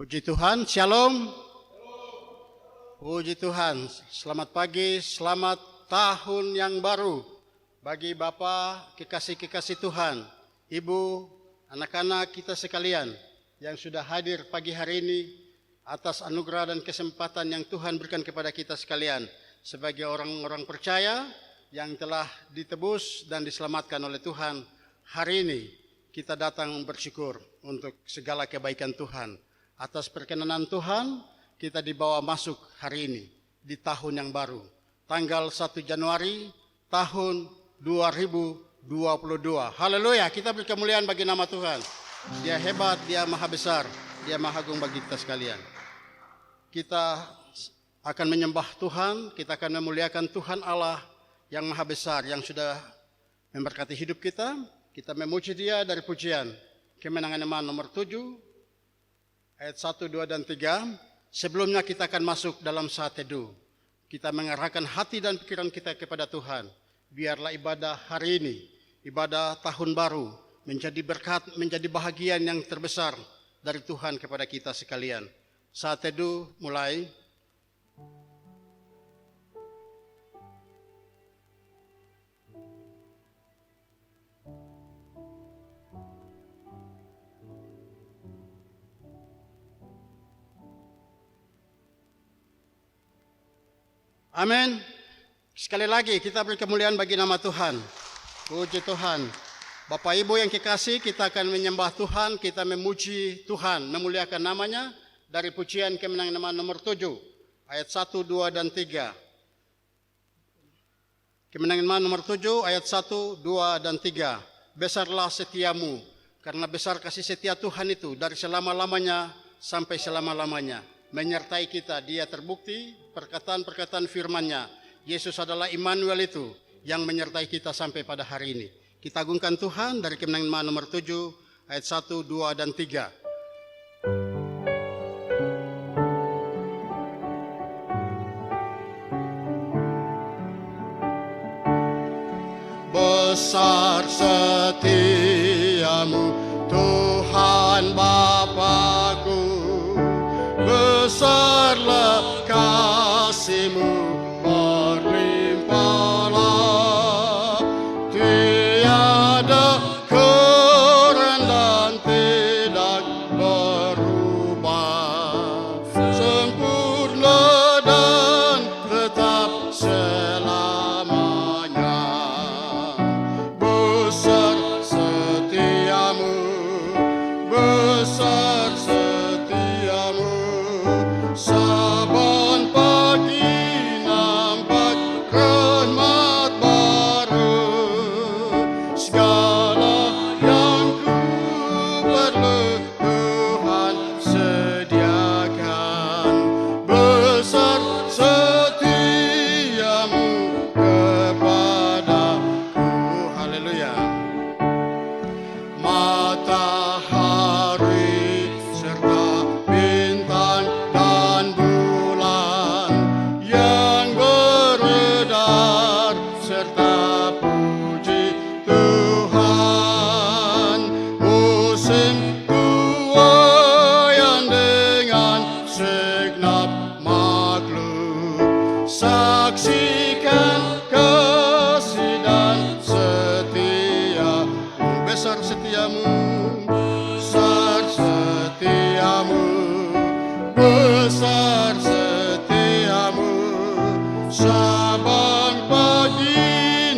Puji Tuhan, Shalom. Puji Tuhan, selamat pagi, selamat tahun yang baru bagi Bapak, kekasih-kekasih Tuhan, Ibu, anak-anak kita sekalian yang sudah hadir pagi hari ini atas anugerah dan kesempatan yang Tuhan berikan kepada kita sekalian sebagai orang-orang percaya yang telah ditebus dan diselamatkan oleh Tuhan. Hari ini kita datang bersyukur untuk segala kebaikan Tuhan. Atas perkenanan Tuhan, kita dibawa masuk hari ini di tahun yang baru. Tanggal 1 Januari tahun 2022. Haleluya, kita beri kemuliaan bagi nama Tuhan. Dia hebat, Dia maha besar, Dia maha agung bagi kita sekalian. Kita akan menyembah Tuhan, kita akan memuliakan Tuhan Allah yang maha besar, yang sudah memberkati hidup kita. Kita memuji Dia dari pujian Kemenangan Iman nomor 7, ayat 1, 2, dan 3. Sebelumnya kita akan masuk dalam saat teduh. Kita mengarahkan hati dan pikiran kita kepada Tuhan. Biarlah ibadah hari ini, ibadah tahun baru, menjadi berkat, menjadi bahagian yang terbesar dari Tuhan kepada kita sekalian. Saat teduh mulai. Amin. Sekali lagi kita beri kemuliaan bagi nama Tuhan. Puji Tuhan. Bapak Ibu yang kekasih, kita akan menyembah Tuhan, kita memuji Tuhan, memuliakan namanya dari pujian Kemenangan Iman nomor 7, ayat 1, 2, dan 3. Kemenangan Iman nomor 7, ayat 1, 2, dan 3. Besarlah setiamu, karena besar kasih setia Tuhan itu dari selama-lamanya sampai selama-lamanya. Menyertai kita, Dia terbukti perkataan-perkataan firman-Nya. Yesus adalah Immanuel itu yang menyertai kita sampai pada hari ini. Kita agungkan Tuhan dari Kemenangan Iman nomor 7 ayat 1, 2, dan 3. Besar setiamu Tuhan Bapakku, besarlah kasih-Mu berlimpahlah, tiada keren dan tidak berubah, sempurna dan tetap selamanya. Besar setiamu, besar setiamu, saban pagi nampak rahmat baru. Segala yang ku perlu Tuhan sediakan. Besar setiamu kepadaku. Haleluya. Matahari serta bintang dan bulan yang beredar serta puji Tuhan. Musim tuaian dengan segenap makhluk, saksikan kasih dan setia. Besar setiamu, besar setiamu, besar setiamu, saban pagi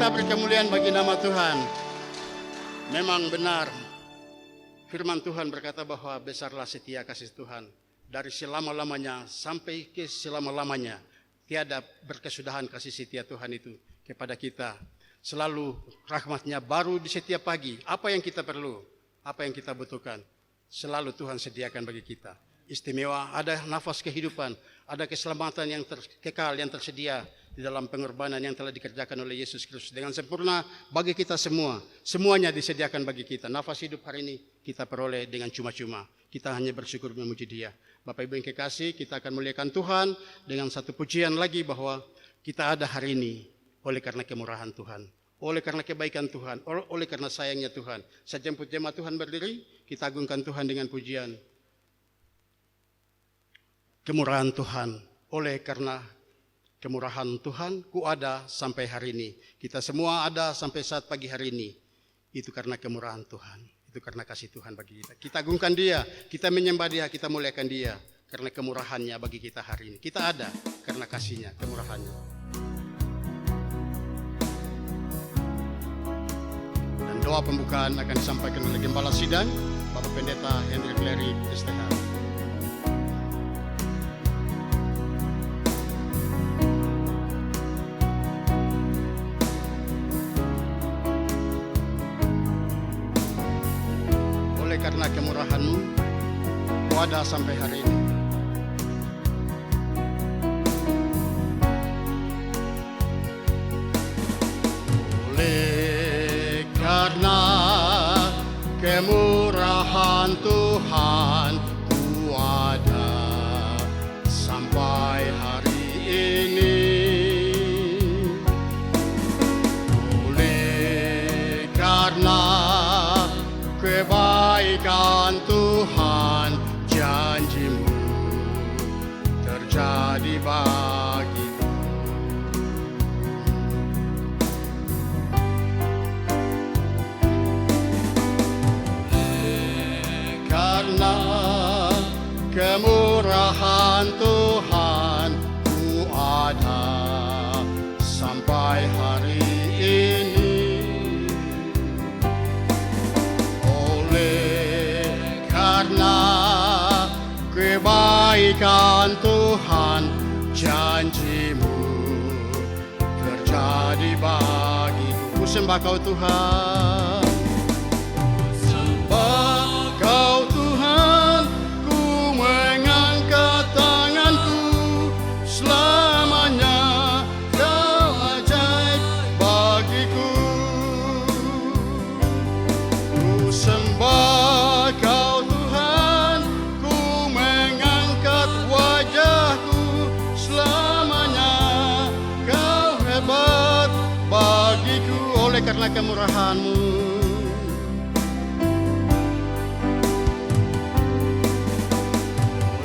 kita beri kemuliaan bagi nama Tuhan. Memang benar, firman Tuhan berkata bahwa besarlah setia kasih Tuhan. Dari selama-lamanya sampai ke selama-lamanya, tiada berkesudahan kasih setia Tuhan itu kepada kita. Selalu rahmat-Nya baru di setiap pagi. Apa yang kita perlu, apa yang kita butuhkan, selalu Tuhan sediakan bagi kita. Istimewa, ada nafas kehidupan, ada keselamatan yang kekal, yang tersedia di dalam pengorbanan yang telah dikerjakan oleh Yesus Kristus dengan sempurna bagi kita semua. Semuanya disediakan bagi kita. Nafas hidup hari ini kita peroleh dengan cuma-cuma. Kita hanya bersyukur memuji Dia. Bapak Ibu yang kekasih, kita akan muliakan Tuhan dengan satu pujian lagi bahwa kita ada hari ini oleh karena kemurahan Tuhan, oleh karena kebaikan Tuhan, oleh karena sayangnya Tuhan. Saya jemput jemaat Tuhan berdiri, kita agungkan Tuhan dengan pujian. Kemurahan Tuhan, oleh karena kemurahan Tuhan, ku ada sampai hari ini. Kita semua ada sampai saat pagi hari ini. Itu karena kemurahan Tuhan. Itu karena kasih Tuhan bagi kita. Kita agungkan Dia, kita menyembah Dia, kita muliakan Dia. Karena kemurahannya bagi kita hari ini. Kita ada karena kasih-Nya, kemurahannya. Dan doa pembukaan akan disampaikan oleh Gembala Sidang, Bapak Pendeta Hendrik Leri STH. Karena kemurahan-Mu, ku ada sampai hari ini. Oleh karena kemurahan Tuhan, ku ada sampai hari ini. Oleh karena kebaikan Tuhan, janji-Mu terjadi bagiku. Karena kemurahan Tuhan, ku ada sampai hari ini. Karena kebaikan Tuhan, janji-Mu terjadi bagiku. Ku sembah Kau Tuhan, sembah Kau Tuhan, ku mengangkat tanganku selamanya. Kau ajaib bagiku. Ku sembah Kau Tuhan, ku mengangkat wajahku selamanya. Kau hebat bagiku oleh karena kemurahan-Mu.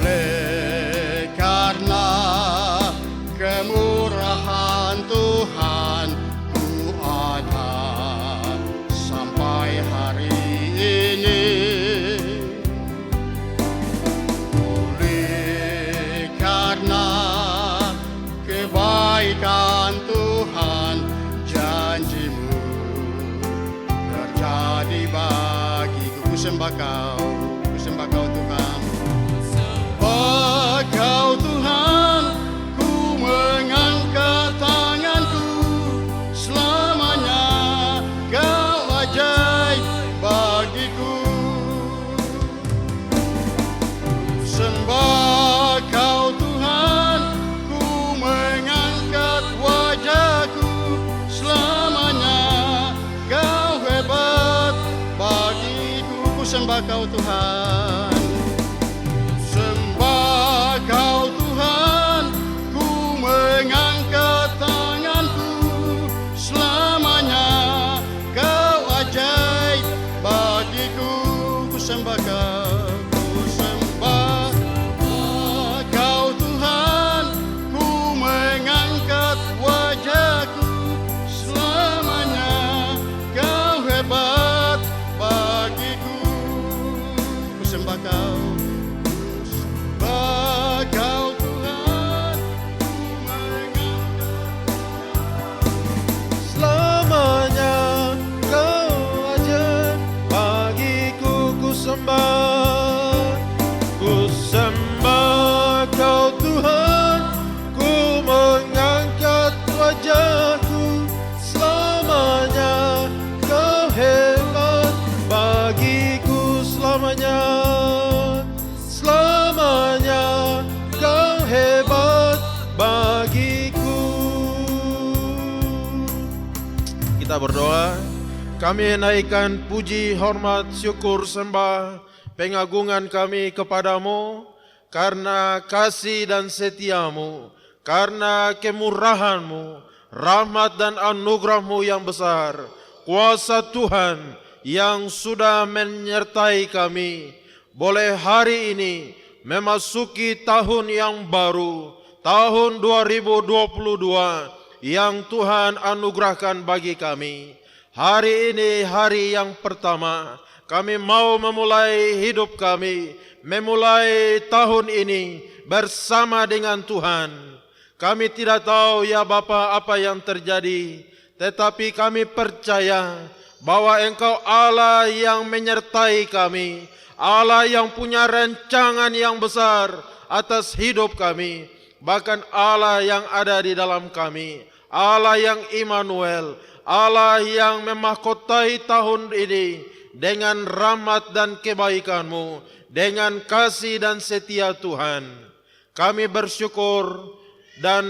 Oleh karena kemurahan Tuhan, ku ada sampai hari ini. Oleh karena kebaikan Tuhan, janji-Mu terjadi bagiku. Ku sembah Kau, ku sembah Kau Tuhan. Sembah Kau Tuhan, ku mengangkat tanganku selamanya. Kau ajaib bagiku. Sembah Kau Tuhan, ku mengangkat wajahku selamanya. Kau hebat bagiku. Ku sembah Kau Tuhan. Sembah Kau Tuhan, ku mengangkat tanganku selamanya. Kau ajaib bagiku. Ku sembah Kau, ku sembah Kau Tuhan, ku mengangkat wajahku selamanya. Kau hebat bagiku. Ku sembah Kau, ku sembah Kau Tuhan, ku mengangkat kita berdoa. Kami naikkan puji, hormat, syukur, sembah, pengagungan kami kepadamu, karena kasih dan setiamu, karena kemurahanmu, rahmat dan anugerahmu yang besar, kuasa Tuhan yang sudah menyertai kami, boleh hari ini memasuki tahun yang baru, tahun 2022 yang Tuhan anugerahkan bagi kami. Hari ini hari yang pertama, kami mau memulai hidup kami, memulai tahun ini bersama dengan Tuhan. Kami tidak tahu ya Bapa apa yang terjadi, tetapi kami percaya bahwa Engkau Allah yang menyertai kami, Allah yang punya rancangan yang besar atas hidup kami, bahkan Allah yang ada di dalam kami, Allah yang Immanuel, Allah yang memahkotai tahun ini dengan rahmat dan kebaikan-Mu, dengan kasih dan setia Tuhan. Kami bersyukur dan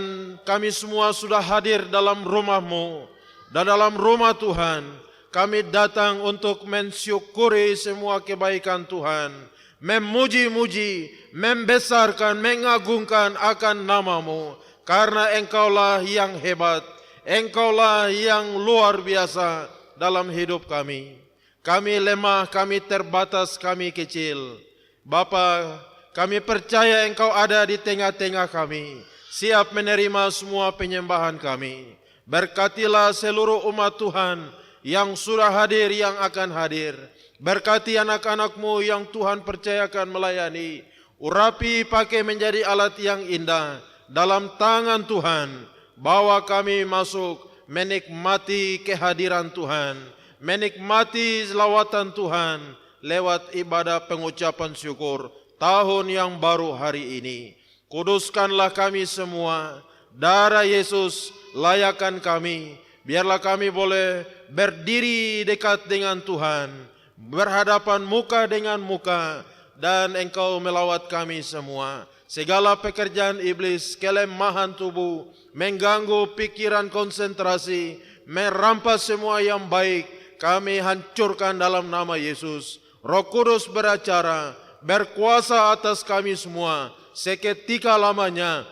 kami semua sudah hadir dalam rumah-Mu dan dalam rumah Tuhan. Kami datang untuk mensyukuri semua kebaikan Tuhan, memuji-muji, membesarkan, mengagungkan akan nama-Mu, karena Engkaulah yang hebat, Engkaulah yang luar biasa dalam hidup kami. Kami lemah, kami terbatas, kami kecil. Bapa, kami percaya Engkau ada di tengah-tengah kami, siap menerima semua penyembahan kami. Berkatilah seluruh umat Tuhan yang sudah hadir, yang akan hadir. Berkati anak-anak-Mu yang Tuhan percayakan melayani. Urapi pakai menjadi alat yang indah dalam tangan Tuhan. Bawa kami masuk menikmati kehadiran Tuhan, menikmati lawatan Tuhan lewat ibadah pengucapan syukur tahun yang baru hari ini. Kuduskanlah kami semua, darah Yesus layakkan kami, biarlah kami boleh berdiri dekat dengan Tuhan, berhadapan muka dengan muka, dan Engkau melawat kami semua. Segala pekerjaan iblis, kelemahan tubuh, mengganggu pikiran konsentrasi, merampas semua yang baik, kami hancurkan dalam nama Yesus. Roh Kudus beracara, berkuasa atas kami semua. Seketika lamanya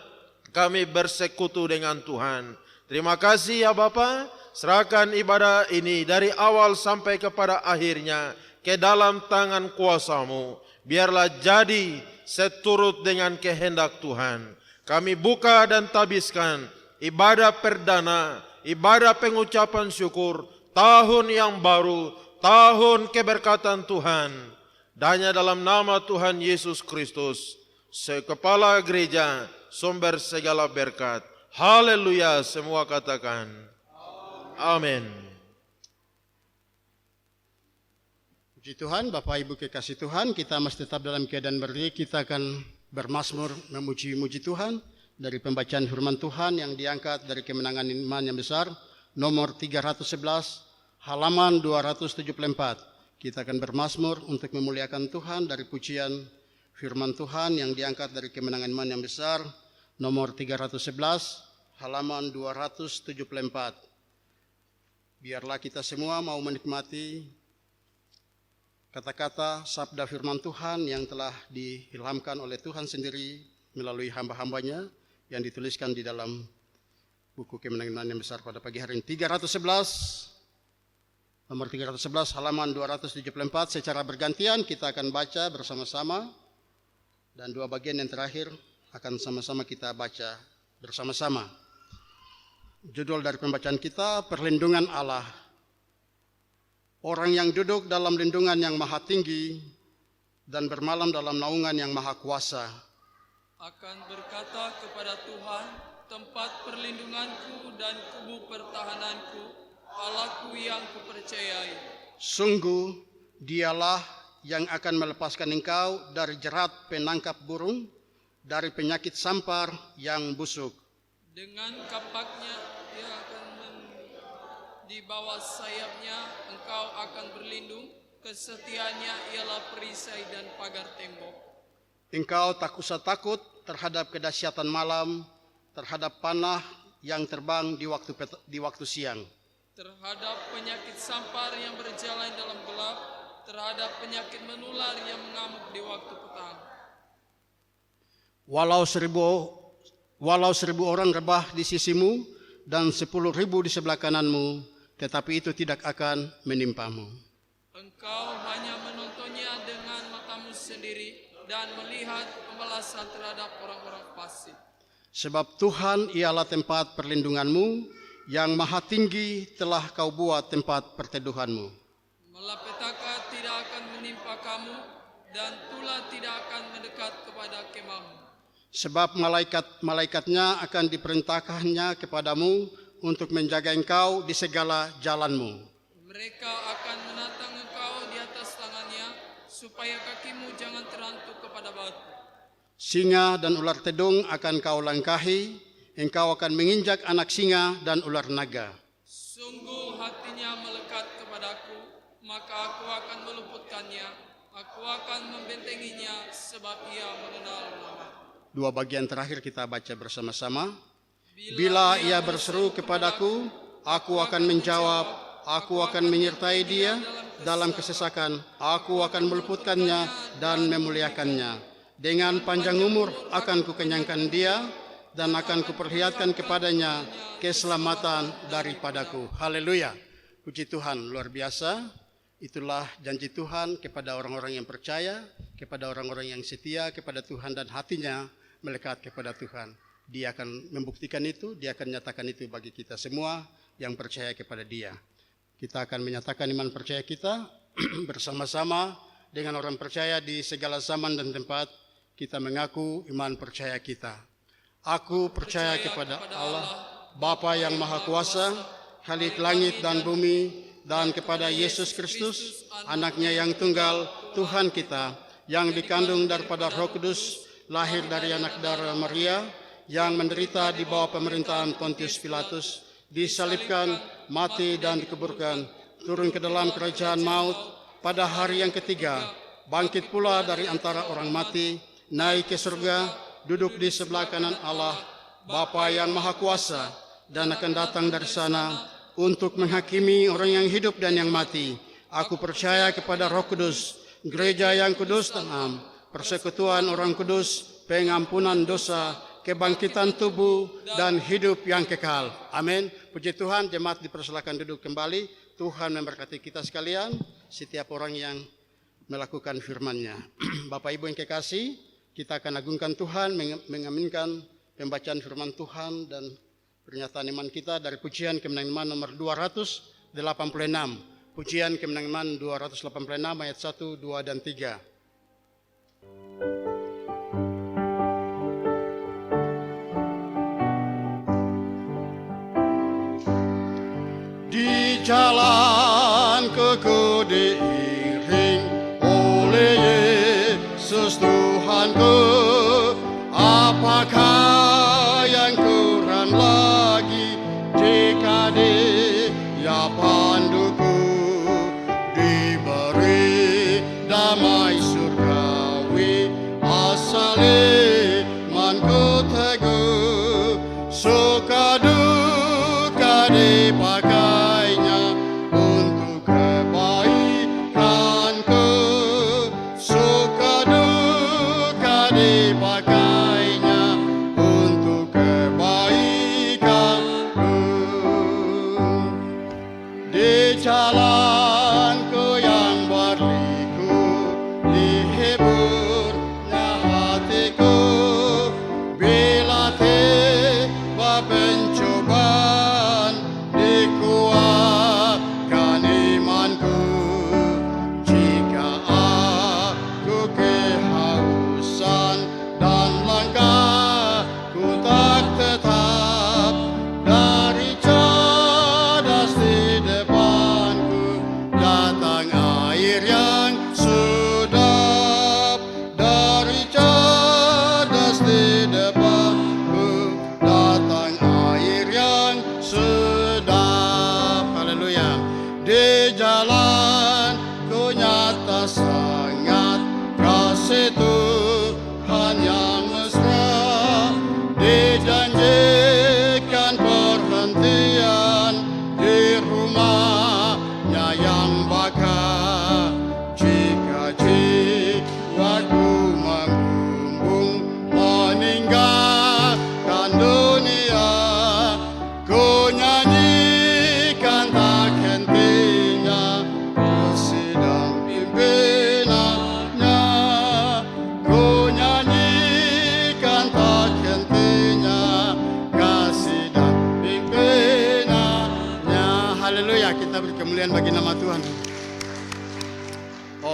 kami bersekutu dengan Tuhan. Terima kasih ya Bapa, serahkan ibadah ini dari awal sampai kepada akhirnya ke dalam tangan kuasa-Mu. Biarlah jadi seturut dengan kehendak Tuhan. Kami buka dan tabiskan ibadah perdana, ibadah pengucapan syukur, tahun yang baru, tahun keberkatan Tuhan. Dan hanya dalam nama Tuhan Yesus Kristus, Kepala Gereja, sumber segala berkat. Haleluya, semua katakan. Amin. Puji Tuhan, Bapak Ibu kekasih Tuhan, kita masih tetap dalam keadaan berdiri. Kita akan bermazmur memuji-muji Tuhan dari pembacaan firman Tuhan yang diangkat dari Kemenangan Iman yang Besar, nomor 311, halaman 274. Kita akan bermazmur untuk memuliakan Tuhan dari pujian firman Tuhan yang diangkat dari Kemenangan Iman yang Besar, nomor 311, halaman 274. Biarlah kita semua mau menikmati kata-kata sabda firman Tuhan yang telah diilhamkan oleh Tuhan sendiri melalui hamba-hambanya yang dituliskan di dalam buku Kemenangan yang Besar pada pagi hari ini. 311, nomor 311, halaman 274. Secara bergantian kita akan baca bersama-sama, dan dua bagian yang terakhir akan sama-sama kita baca bersama-sama. Judul dari pembacaan kita, Perlindungan Allah. Orang yang duduk dalam lindungan yang maha tinggi dan bermalam dalam naungan yang maha kuasa akan berkata kepada Tuhan, tempat perlindunganku dan kubu pertahananku, Allahku yang kupercayai. Sungguh dialah yang akan melepaskan engkau dari jerat penangkap burung, dari penyakit sampar yang busuk. Dengan kapaknya dia akan di bawah sayapnya engkau akan berlindung, kesetiaannya ialah perisai dan pagar tembok. Engkau tak usah takut terhadap kedahsyatan malam, terhadap panah yang terbang di waktu siang. terhadap penyakit sampar yang berjalan dalam gelap, terhadap penyakit menular yang mengamuk di waktu petang. Walau seribu orang rebah di sisimu dan 10.000 di sebelah kananmu, tetapi itu tidak akan menimpamu. Engkau hanya menontonnya dengan matamu sendiri dan melihat pembalasan terhadap orang-orang fasik. Sebab Tuhan ialah tempat perlindunganmu, yang maha tinggi telah kau buat tempat perteduhanmu. Malapetaka tidak akan menimpa kamu, dan tulah tidak akan mendekat kepada kemahmu. Sebab malaikat-malaikatnya akan diperintahkannya kepadamu untuk menjaga engkau di segala jalanmu. Mereka akan menatang engkau di atas tangannya, supaya kakimu jangan terantuk kepada batu. Singa dan ular tedung akan kau langkahi, engkau akan menginjak anak singa dan ular naga. Sungguh hatinya melekat kepadaku, maka aku akan meluputkannya, aku akan membentenginya, sebab ia mengenal nama. Dua bagian terakhir kita baca bersama-sama. Bila ia berseru kepadaku, aku akan menjawab, aku akan menyertai dia dalam kesesakan, aku akan meluputkannya dan memuliakannya. Dengan panjang umur akan kukenyangkan dia, dan akan kuperlihatkan kepadanya keselamatan daripadaku. Haleluya. Puji Tuhan, luar biasa. Itulah janji Tuhan kepada orang-orang yang percaya, kepada orang-orang yang setia kepada Tuhan dan hatinya melekat kepada Tuhan. Dia akan membuktikan itu, dia akan nyatakan itu bagi kita semua yang percaya kepada dia. Kita akan menyatakan iman percaya kita bersama-sama dengan orang percaya di segala zaman dan tempat. Kita mengaku iman percaya kita. Aku percaya kepada Allah, Bapa yang Maha Kuasa, Khalik langit dan bumi, dan kepada Yesus Kristus, anaknya yang tunggal, Tuhan kita, yang dikandung daripada Roh Kudus, lahir dari anak darah Maria, yang menderita di bawah pemerintahan Pontius Pilatus, disalibkan, mati dan dikuburkan, turun ke dalam kerajaan maut, pada hari yang ketiga, bangkit pula dari antara orang mati, naik ke surga, duduk di sebelah kanan Allah, Bapa yang Maha Kuasa, dan akan datang dari sana untuk menghakimi orang yang hidup dan yang mati. Aku percaya kepada Roh Kudus, gereja yang kudus dan am, persekutuan orang kudus, pengampunan dosa, kebangkitan tubuh, dan hidup yang kekal. Amin. Puji Tuhan, jemaat dipersilakan duduk kembali. Tuhan memberkati kita sekalian, setiap orang yang melakukan firman-Nya. Bapak Ibu yang kekasih, kita akan agungkan Tuhan, mengaminkan pembacaan firman Tuhan dan pernyataan iman kita dari pujian kemenangan iman nomor 286. Pujian kemenangan iman 286 ayat 1, 2, dan 3. Di jalan ku diiring oleh Yesus Tuhanku, apakah yang kurang lagi jika Dia panduku, diberi damai surgawi, asal imanku teguh, suka duka dipakainya untuk kebaikanku, suka duka dipakainya untuk kebaikanku. Di jalanku yang berliku,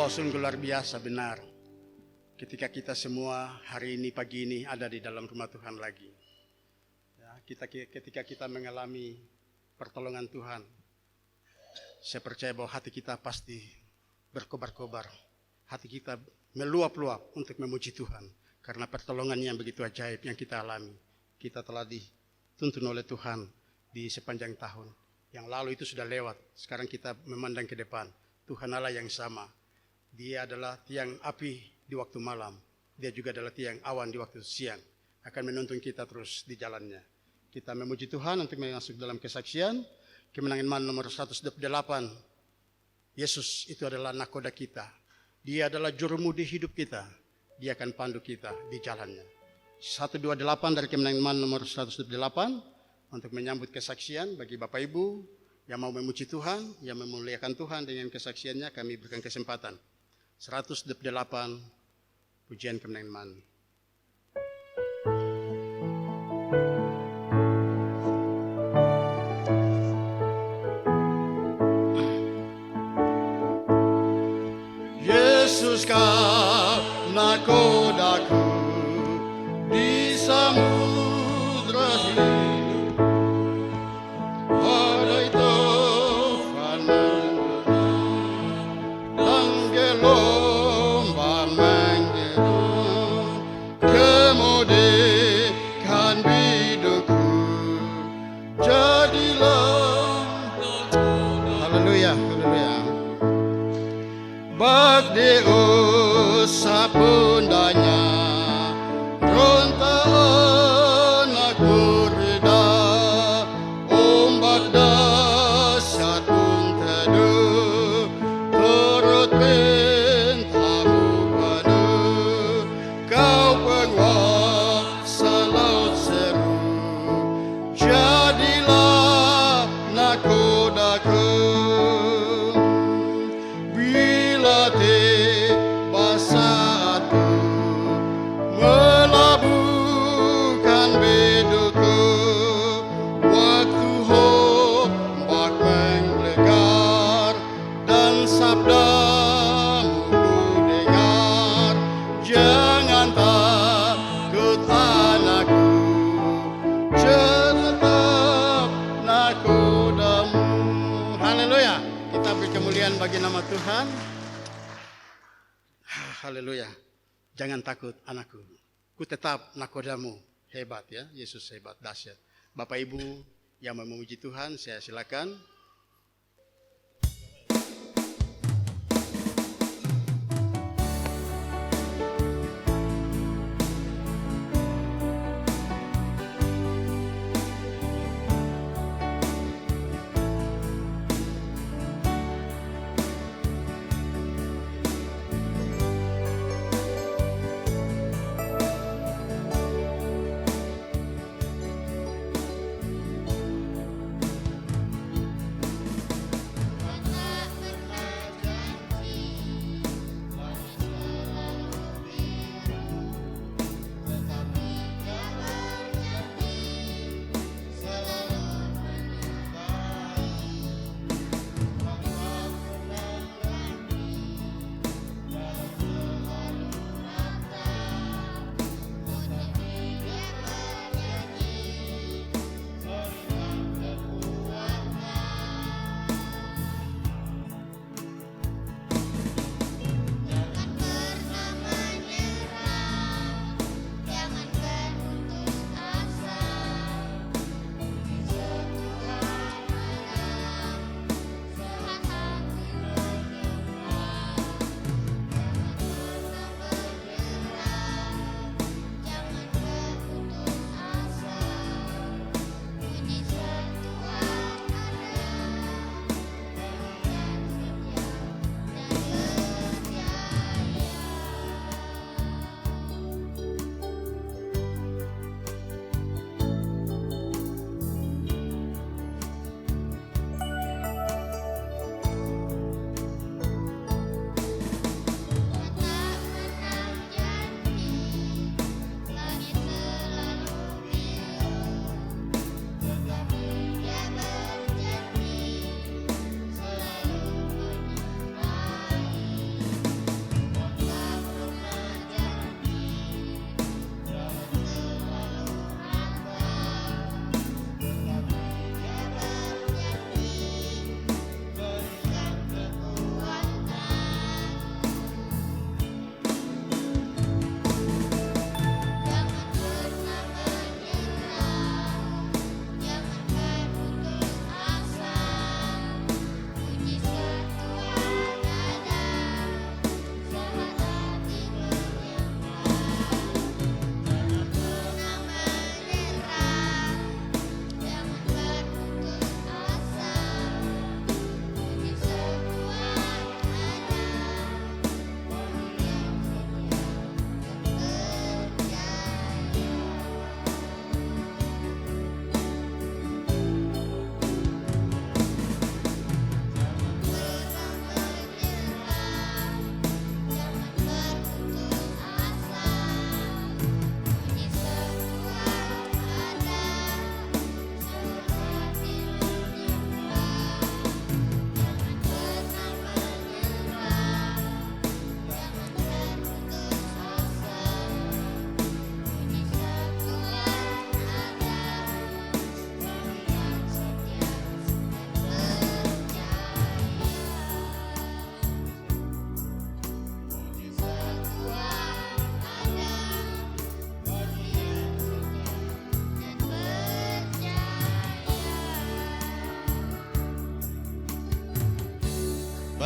Oh, sungguh luar biasa benar. Ketika kita semua hari ini, pagi ini ada di dalam rumah Tuhan lagi. Ya, ketika kita mengalami pertolongan Tuhan, saya percaya bahwa hati kita pasti berkobar-kobar. Hati kita meluap-luap untuk memuji Tuhan. Karena pertolongan yang begitu ajaib yang kita alami. Kita telah dituntun oleh Tuhan di sepanjang tahun. Yang lalu itu sudah lewat. Sekarang kita memandang ke depan. Tuhan Allah yang sama. Dia adalah tiang api di waktu malam. Dia juga adalah tiang awan di waktu siang. Akan menuntun kita terus di jalannya. Kita memuji Tuhan untuk masuk dalam kesaksian. Kemenangan iman nomor 128. Yesus itu adalah nakoda kita. Dia adalah jurumudi hidup kita. Dia akan pandu kita di jalannya. 128 dari kemenangan iman nomor 128. Untuk menyambut kesaksian bagi Bapak Ibu yang mau memuji Tuhan, yang memuliakan Tuhan dengan kesaksiannya, kami berikan kesempatan. 128 pujian kemenangan iman. Yesus kau nakodaku di samudra hidup, badai tufan menggenang dan gelombang menggenang, kemudian bidukku jadilah. Haleluya, haleluya. Bak diusap pundanya, ronta anak murda, ombak dahsyat pun teduh, turut bentamu penuh, kau penguasa laut seru, jadilah nakodaku. Bila tiba saatku melabuhkan bidukku, waktu ombak menggelegar dan sabdamu ku dengar, jangan takut anakku, tetap nakodamu. Haleluya. Kita beri kemuliaan bagi nama Tuhan. Haleluya. Jangan takut anakku. Ku tetap nakodamu. Hebat ya. Yesus hebat, dahsyat. Bapak Ibu yang mau memuji Tuhan, saya silakan.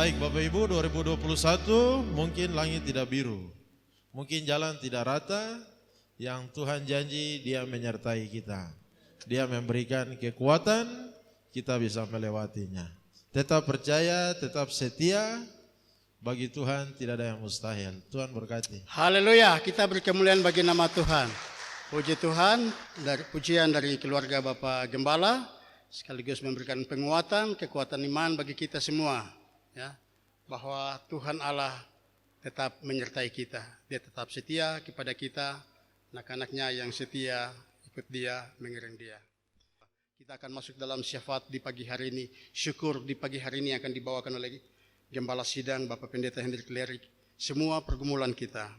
Baik Bapak Ibu, 2021 mungkin langit tidak biru, mungkin jalan tidak rata, yang Tuhan janji Dia menyertai kita. Dia memberikan kekuatan, kita bisa melewatinya. Tetap percaya, tetap setia, bagi Tuhan tidak ada yang mustahil. Tuhan berkati. Haleluya, kita beri kemuliaan bagi nama Tuhan. Puji Tuhan, pujian dari keluarga Bapak Gembala, sekaligus memberikan penguatan, kekuatan iman bagi kita semua. Ya, bahwa Tuhan Allah tetap menyertai kita. Dia tetap setia kepada kita, anak-anaknya yang setia ikut Dia, mengiring Dia. Kita akan masuk dalam syafaat di pagi hari ini. Syukur di pagi hari ini akan dibawakan oleh Gembala Sidang, Bapak Pendeta Hendrik Lerik. Semua pergumulan kita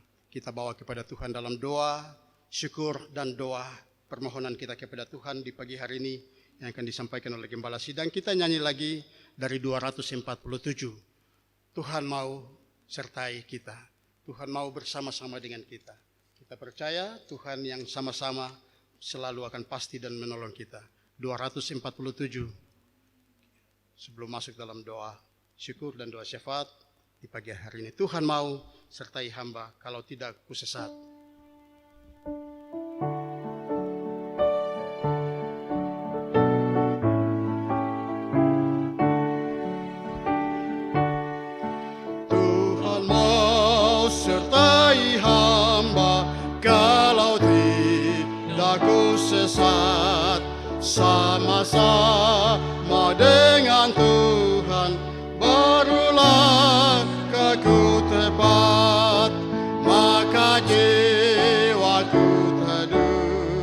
bawa kepada Tuhan dalam doa, syukur dan doa permohonan kita kepada Tuhan di pagi hari ini yang akan disampaikan oleh Gembala Sidang. Kita nyanyi lagi dari 247. Tuhan mau sertai kita. Tuhan mau bersama-sama dengan kita. Kita percaya Tuhan yang sama-sama selalu akan pasti dan menolong kita. 247. Sebelum masuk dalam doa syukur dan doa syafaat di pagi hari ini. Tuhan mau sertai hamba, kalau tidak ku sesat. Tuhan mau sertai hamba, kalau tidak ku sesat. Sama-sama dengan Tuhan, barulah kaku tepat. Maka jiwaku teduh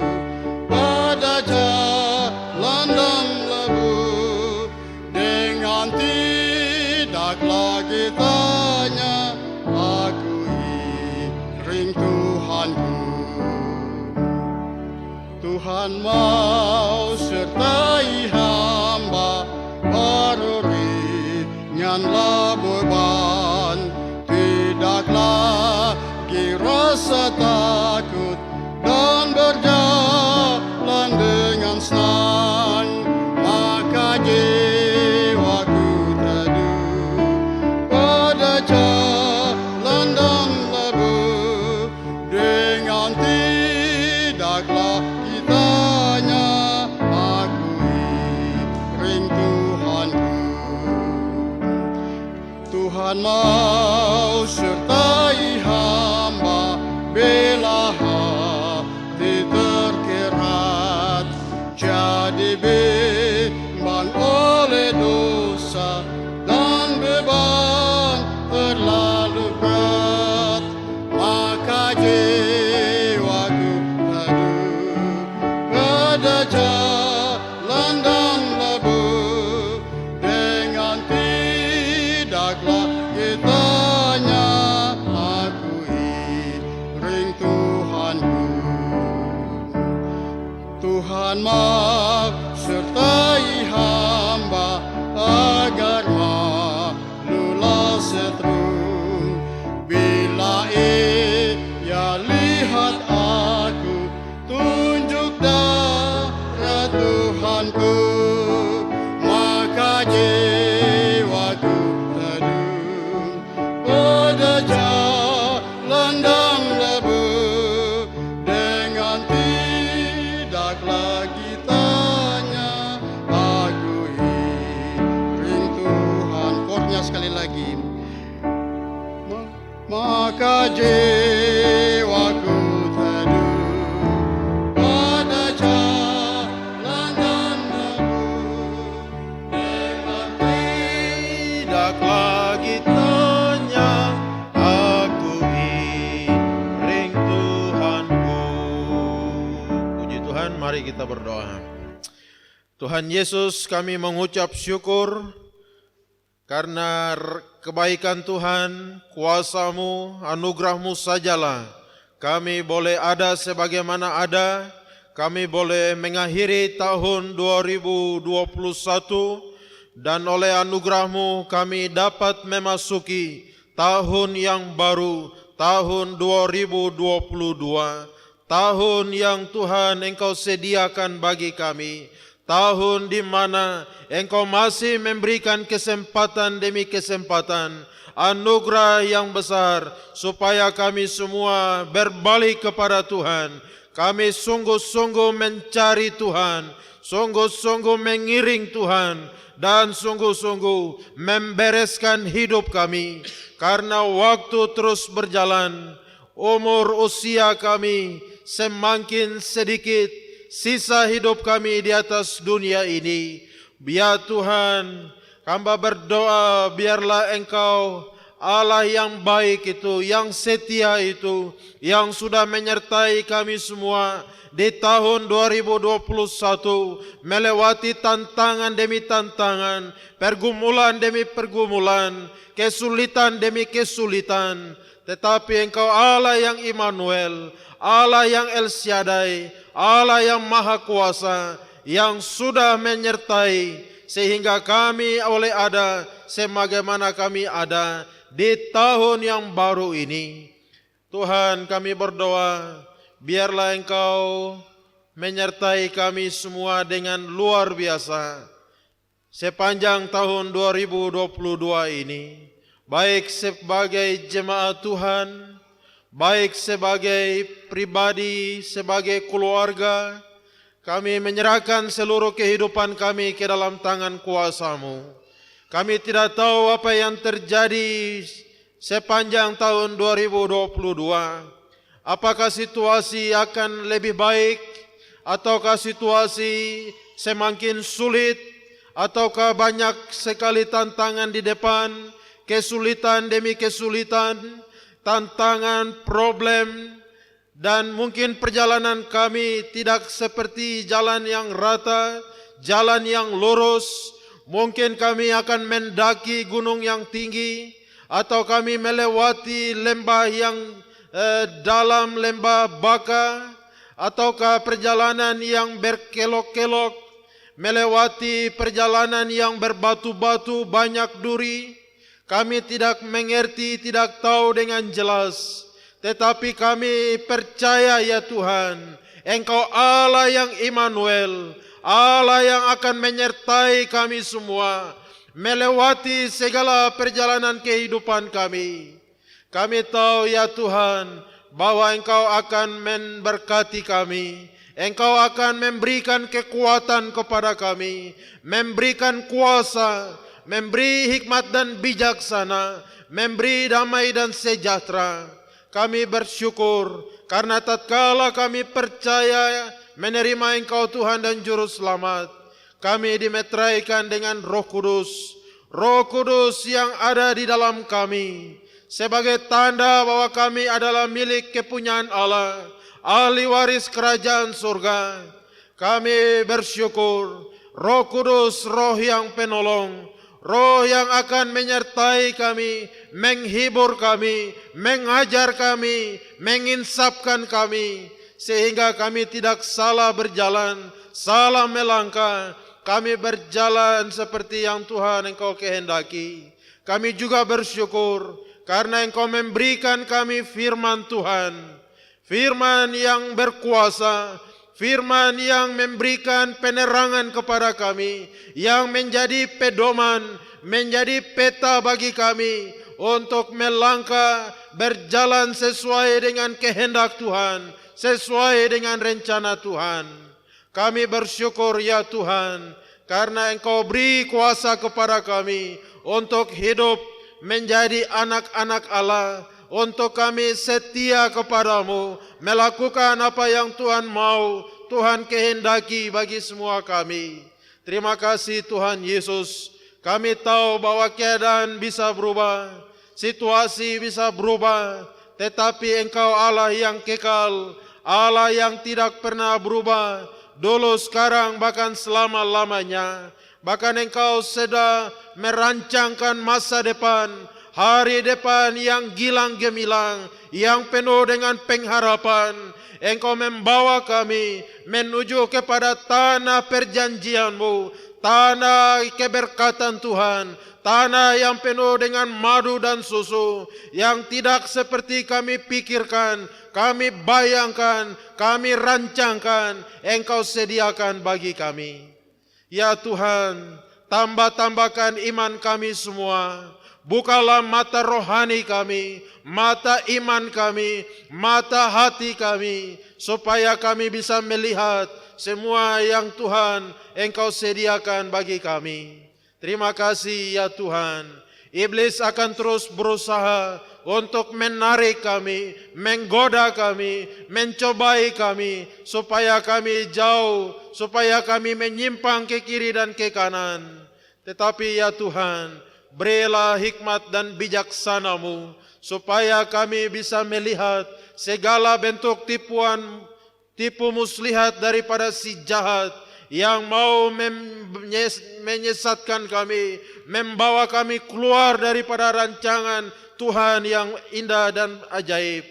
pada jalan dan lebu, dengan tidak lagi tanya, aku iring Tuhanku. Tuhan mau sertai hamba, baru ringanlah beban. Tidak lagi rasa takut dan berjalan dengan senang. Maka jiwaku teduh pada jalan dan lebu, dengan tidak lagi tanya, aku iring Tuhanku. Tuhan mau sertai hamba, bila hati terkerat, jadi bimbang oleh dosa dan beban terlalu berat. Maka jiwaku teduh pada jalan dan lebu, dengan tidak lagi tanya, aku iring Tuhanku. Tuhan mau sertai hamba, agar malulah setrum. Bila ia lihat aku, tunjuk darah Tuhanku. Maka jiwaku teduh pada jalan dan lebu, dengan tidak lagi tanya, aku iring Tuhan. Chordnya sekali lagi. Maka jiwaku teduh pada jalan dan lebu, dengan Tidak lagi tanya, aku iring Tuhanku. Puji Tuhan, mari kita berdoa. Tuhan Yesus, kami mengucap syukur karena kebaikan Tuhan, kuasa-Mu, anugerah-Mu sajalah kami boleh ada sebagaimana ada. Kami boleh mengakhiri tahun 2021 dan oleh anugerah-Mu kami dapat memasuki tahun yang baru, tahun 2022. Tahun yang Tuhan Engkau sediakan bagi kami, tahun di mana Engkau masih memberikan kesempatan demi kesempatan, anugerah yang besar supaya kami semua berbalik kepada Tuhan. Kami sungguh-sungguh mencari Tuhan, sungguh-sungguh mengiring Tuhan, dan sungguh-sungguh membereskan hidup kami. Karena waktu terus berjalan, umur usia kami semakin sedikit, sisa hidup kami di atas dunia ini. Biar Tuhan, hamba berdoa, biarlah Engkau Allah yang baik itu, yang setia itu, yang sudah menyertai kami semua di tahun 2021, melewati tantangan demi tantangan, pergumulan demi pergumulan, kesulitan demi kesulitan. Tetapi Engkau Allah yang Immanuel, Allah yang El Shaddai, Allah yang Maha Kuasa, yang sudah menyertai sehingga kami boleh ada sebagaimana kami ada di tahun yang baru ini. Tuhan, kami berdoa, biarlah Engkau menyertai kami semua dengan luar biasa sepanjang tahun 2022 ini, baik sebagai jemaat Tuhan, baik sebagai pribadi, sebagai keluarga. Kami menyerahkan seluruh kehidupan kami ke dalam tangan kuasa-Mu. Kami tidak tahu apa yang terjadi sepanjang tahun 2022. Apakah situasi akan lebih baik, ataukah situasi semakin sulit, ataukah banyak sekali tantangan di depan, kesulitan demi kesulitan, tantangan, problem, dan mungkin perjalanan kami tidak seperti jalan yang rata, jalan yang lurus. Mungkin kami akan mendaki gunung yang tinggi, atau kami melewati lembah yang dalam, lembah baka, ataukah perjalanan yang berkelok-kelok, melewati perjalanan yang berbatu-batu, banyak duri. Kami tidak mengerti, tidak tahu dengan jelas. Tetapi kami percaya ya Tuhan, Engkau Allah yang Immanuel, Allah yang akan menyertai kami semua, melewati segala perjalanan kehidupan kami. Kami tahu ya Tuhan, bahwa Engkau akan memberkati kami, Engkau akan memberikan kekuatan kepada kami, memberikan kuasa, memberi hikmat dan bijaksana, memberi damai dan sejahtera. Kami bersyukur karena tatkala kami percaya menerima Engkau Tuhan dan Juru Selamat, kami dimeteraikan dengan Roh Kudus. Roh Kudus yang ada di dalam kami sebagai tanda bahwa kami adalah milik kepunyaan Allah, ahli waris kerajaan surga. Kami bersyukur Roh Kudus, Roh yang penolong, Roh yang akan menyertai kami, menghibur kami, mengajar kami, menginsapkan kami, sehingga kami tidak salah berjalan, salah melangkah. Kami berjalan seperti yang Tuhan Engkau kehendaki. Kami juga bersyukur karena Engkau memberikan kami firman Tuhan, firman yang berkuasa, firman yang memberikan penerangan kepada kami, yang menjadi pedoman, menjadi peta bagi kami untuk melangkah berjalan sesuai dengan kehendak Tuhan, sesuai dengan rencana Tuhan. Kami bersyukur ya Tuhan, karena Engkau beri kuasa kepada kami untuk hidup menjadi anak-anak Allah, untuk kami setia kepadamu, melakukan apa yang Tuhan mau, Tuhan kehendaki bagi semua kami. Terima kasih Tuhan Yesus. Kami tahu bahwa keadaan bisa berubah, situasi bisa berubah, tetapi Engkau Allah yang kekal, Allah yang tidak pernah berubah, dulu, sekarang, bahkan selama-lamanya. Bahkan Engkau sedang merancangkan masa depan, hari depan yang gilang gemilang, yang penuh dengan pengharapan. Engkau membawa kami menuju kepada tanah perjanjian-Mu, tanah keberkatan Tuhan, tanah yang penuh dengan madu dan susu, yang tidak seperti kami pikirkan, kami bayangkan, kami rancangkan, Engkau sediakan bagi kami. Ya Tuhan, tambah-tambahkan iman kami semua. Bukalah mata rohani kami, mata iman kami, mata hati kami, supaya kami bisa melihat semua yang Tuhan Engkau sediakan bagi kami. Terima kasih ya Tuhan. Iblis akan terus berusaha untuk menarik kami, menggoda kami, mencobai kami, supaya kami jauh, supaya kami menyimpang ke kiri dan ke kanan. Tetapi ya Tuhan, berilah hikmat dan bijaksana-Mu, supaya kami bisa melihat segala bentuk tipu muslihat daripada si jahat yang mau menyesatkan kami, membawa kami keluar daripada rancangan Tuhan yang indah dan ajaib.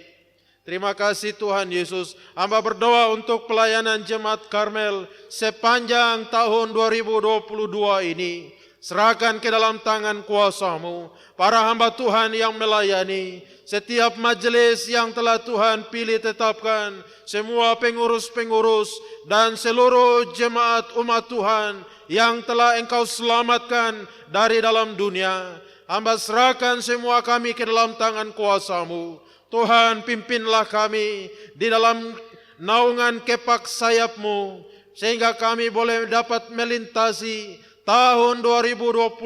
Terima kasih Tuhan Yesus. Hamba berdoa untuk pelayanan Jemaat Karmel sepanjang tahun 2022 ini. Serahkan ke dalam tangan kuasa-Mu para hamba Tuhan yang melayani, setiap majelis yang telah Tuhan pilih tetapkan, semua pengurus-pengurus dan seluruh jemaat umat Tuhan yang telah Engkau selamatkan dari dalam dunia. Hamba serahkan semua kami ke dalam tangan kuasa-Mu. Tuhan, pimpinlah kami di dalam naungan kepak sayap-Mu, sehingga kami boleh dapat melintasi tahun 2022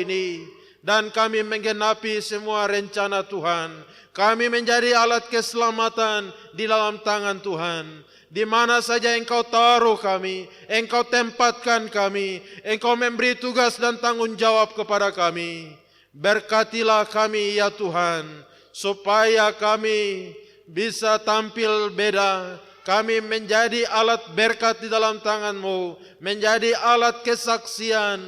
ini, dan kami menggenapi semua rencana Tuhan. Kami menjadi alat keselamatan di dalam tangan Tuhan. Di mana saja Engkau taruh kami, Engkau tempatkan kami, Engkau memberi tugas dan tanggung jawab kepada kami. Berkatilah kami ya Tuhan, supaya kami bisa tampil beda. Kami menjadi alat berkat di dalam tangan-Mu, menjadi alat kesaksian,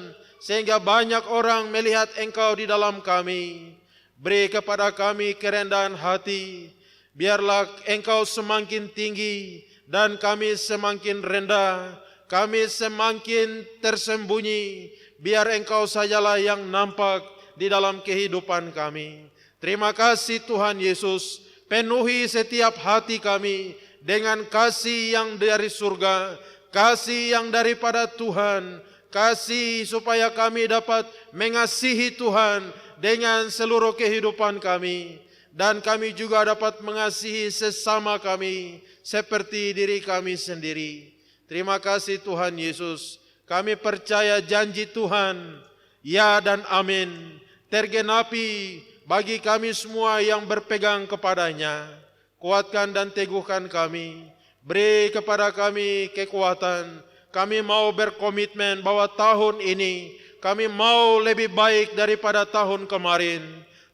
sehingga banyak orang melihat Engkau di dalam kami. Beri kepada kami kerendahan hati, biarlah Engkau semakin tinggi dan kami semakin rendah, kami semakin tersembunyi, biar Engkau sajalah yang nampak di dalam kehidupan kami. Terima kasih Tuhan Yesus, penuhi setiap hati kami dengan kasih yang dari surga, kasih yang daripada Tuhan, kasih supaya kami dapat mengasihi Tuhan dengan seluruh kehidupan kami, dan kami juga dapat mengasihi sesama kami seperti diri kami sendiri. Terima kasih Tuhan Yesus, kami percaya janji Tuhan, ya dan amin, tergenapi bagi kami semua yang berpegang kepadanya. Kuatkan dan teguhkan kami, beri kepada kami kekuatan. Kami mau berkomitmen bahwa tahun ini kami mau lebih baik daripada tahun kemarin.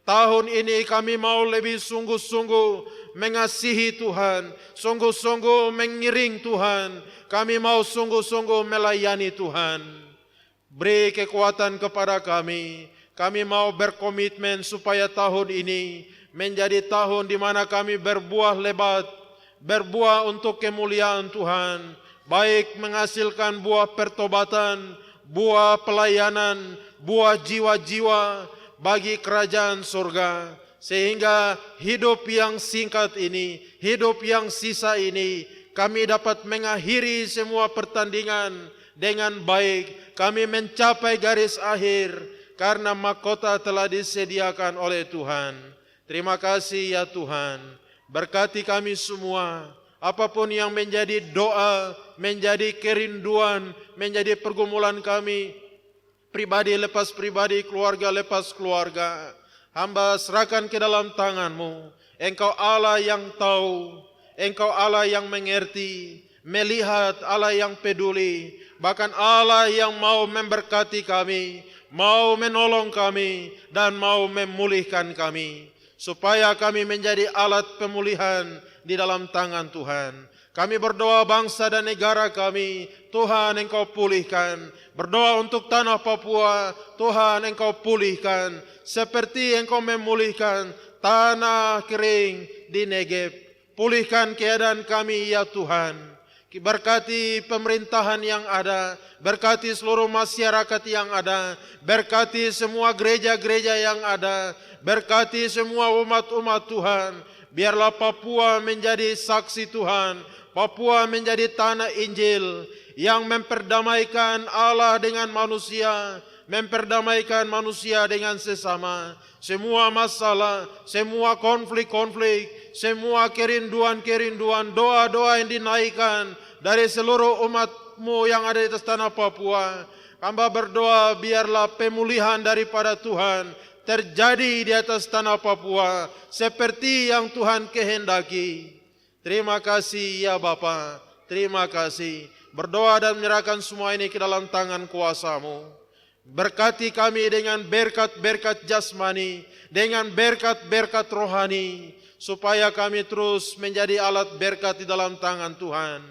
Tahun ini kami mau lebih sungguh-sungguh mengasihi Tuhan, sungguh-sungguh mengiring Tuhan. Kami mau sungguh-sungguh melayani Tuhan. Beri kekuatan kepada kami. Kami mau berkomitmen supaya tahun ini menjadi tahun di mana kami berbuah lebat, berbuah untuk kemuliaan Tuhan, baik menghasilkan buah pertobatan, buah pelayanan, buah jiwa-jiwa bagi kerajaan surga, sehingga hidup yang singkat ini, hidup yang sisa ini, kami dapat mengakhiri semua pertandingan dengan baik. Kami mencapai garis akhir karena mahkota telah disediakan oleh Tuhan. Terima kasih ya Tuhan, berkati kami semua, apapun yang menjadi doa, menjadi kerinduan, menjadi pergumulan kami, pribadi lepas pribadi, keluarga lepas keluarga, hamba serahkan ke dalam tangan-Mu. Engkau Allah yang tahu, Engkau Allah yang mengerti, melihat, Allah yang peduli, bahkan Allah yang mau memberkati kami, mau menolong kami, dan mau memulihkan kami, supaya kami menjadi alat pemulihan di dalam tangan Tuhan. Kami berdoa bangsa dan negara kami, Tuhan Engkau pulihkan. Berdoa untuk tanah Papua, Tuhan Engkau pulihkan. Seperti Engkau memulihkan tanah kering di Negeb. Pulihkan keadaan kami ya Tuhan. Berkati pemerintahan yang ada, berkati seluruh masyarakat yang ada, berkati semua gereja-gereja yang ada, berkati semua umat-umat Tuhan. Biarlah Papua menjadi saksi Tuhan, Papua menjadi tanah Injil. yang memperdamaikan Allah dengan manusia, memperdamaikan manusia dengan sesama. Semua masalah, semua konflik-konflik, semua kerinduan-kerinduan, doa-doa yang dinaikkan dari seluruh umat-Mu yang ada di atas tanah Papua. Hamba berdoa biarlah pemulihan daripada Tuhan terjadi di atas tanah Papua seperti yang Tuhan kehendaki. Terima kasih ya Bapa, terima kasih. Berdoa dan menyerahkan semua ini ke dalam tangan kuasa-Mu. Berkati kami dengan berkat-berkat jasmani, dengan berkat-berkat rohani, supaya kami terus menjadi alat berkat di dalam tangan Tuhan.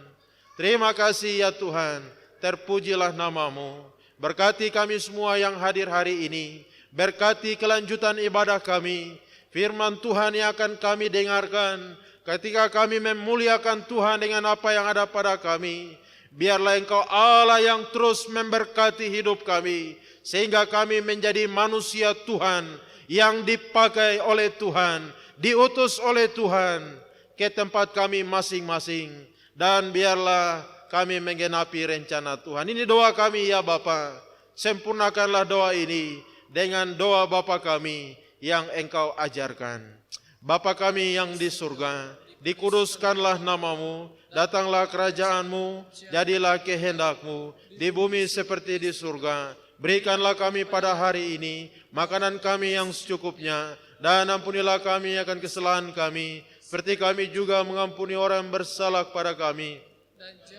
Terima kasih ya Tuhan, terpujilah nama-Mu. Berkati kami semua yang hadir hari ini, berkati kelanjutan ibadah kami, firman Tuhan yang akan kami dengarkan, ketika kami memuliakan Tuhan dengan apa yang ada pada kami. Biarlah Engkau Allah yang terus memberkati hidup kami, sehingga kami menjadi manusia Tuhan yang dipakai oleh Tuhan, diutus oleh Tuhan ke tempat kami masing-masing. Dan biarlah kami menggenapi rencana Tuhan. Ini doa kami ya Bapa. Sempurnakanlah doa ini dengan doa Bapa kami yang Engkau ajarkan. Bapa kami yang di surga, dikuduskanlah nama-Mu, datanglah kerajaan-Mu, jadilah kehendak-Mu di bumi seperti di surga. Berikanlah kami pada hari ini makanan kami yang secukupnya, dan ampunilah kami akan kesalahan kami, seperti kami juga mengampuni orang yang bersalah kepada kami.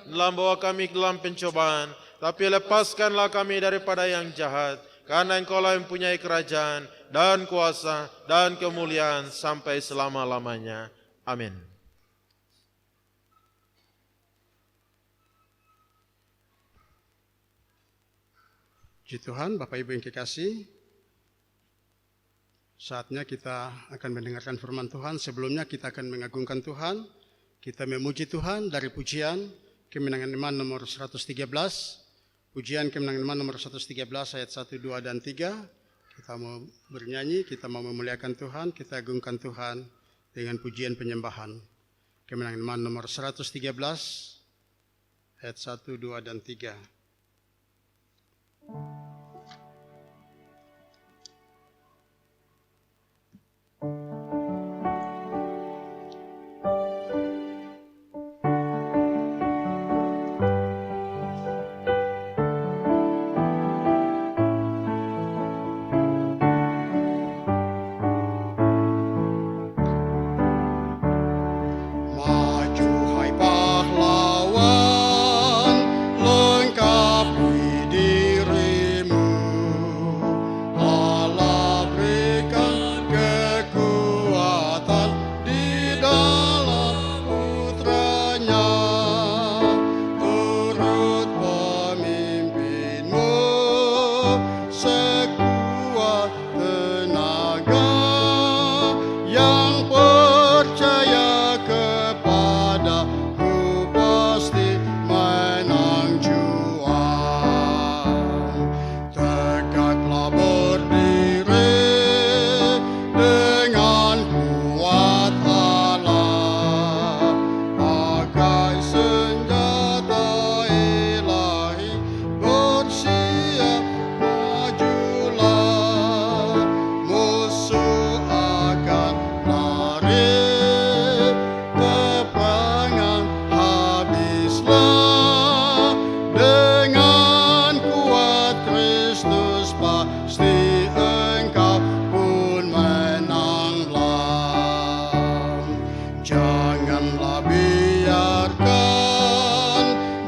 Dalam bawa kami ke dalam pencobaan, tapi lepaskanlah kami daripada yang jahat, karena Engkau-lah yang mempunyai kerajaan dan kuasa dan kemuliaan sampai selama-lamanya. Amin. Puji Tuhan, Bapak Ibu yang kekasih, saatnya kita akan mendengarkan firman Tuhan. Sebelumnya kita akan mengagungkan Tuhan, kita memuji Tuhan dari pujian Kemenangan Iman nomor 113, pujian Kemenangan Iman nomor 113 ayat 1, 2, dan 3. Kita mau bernyanyi, kita mau memuliakan Tuhan, kita agungkan Tuhan dengan pujian penyembahan. Kemenangan Iman nomor 113 ayat 1, 2, dan 3. Maju hai pahlawan, lengkapi dirimu. Allah berikan kekuatan di dalam putranya. Turut pemimpinmu sekuat tenaga, yang percaya kepadaku pasti menang juang. Tegaklah berdiri dengan kuat Allah, pakai senjata ilahi, bersiap majulah. Musuh akan lari, peperangan habislah. Dengan kuat Kristus pasti engkau pun menanglah. Janganlah biarkan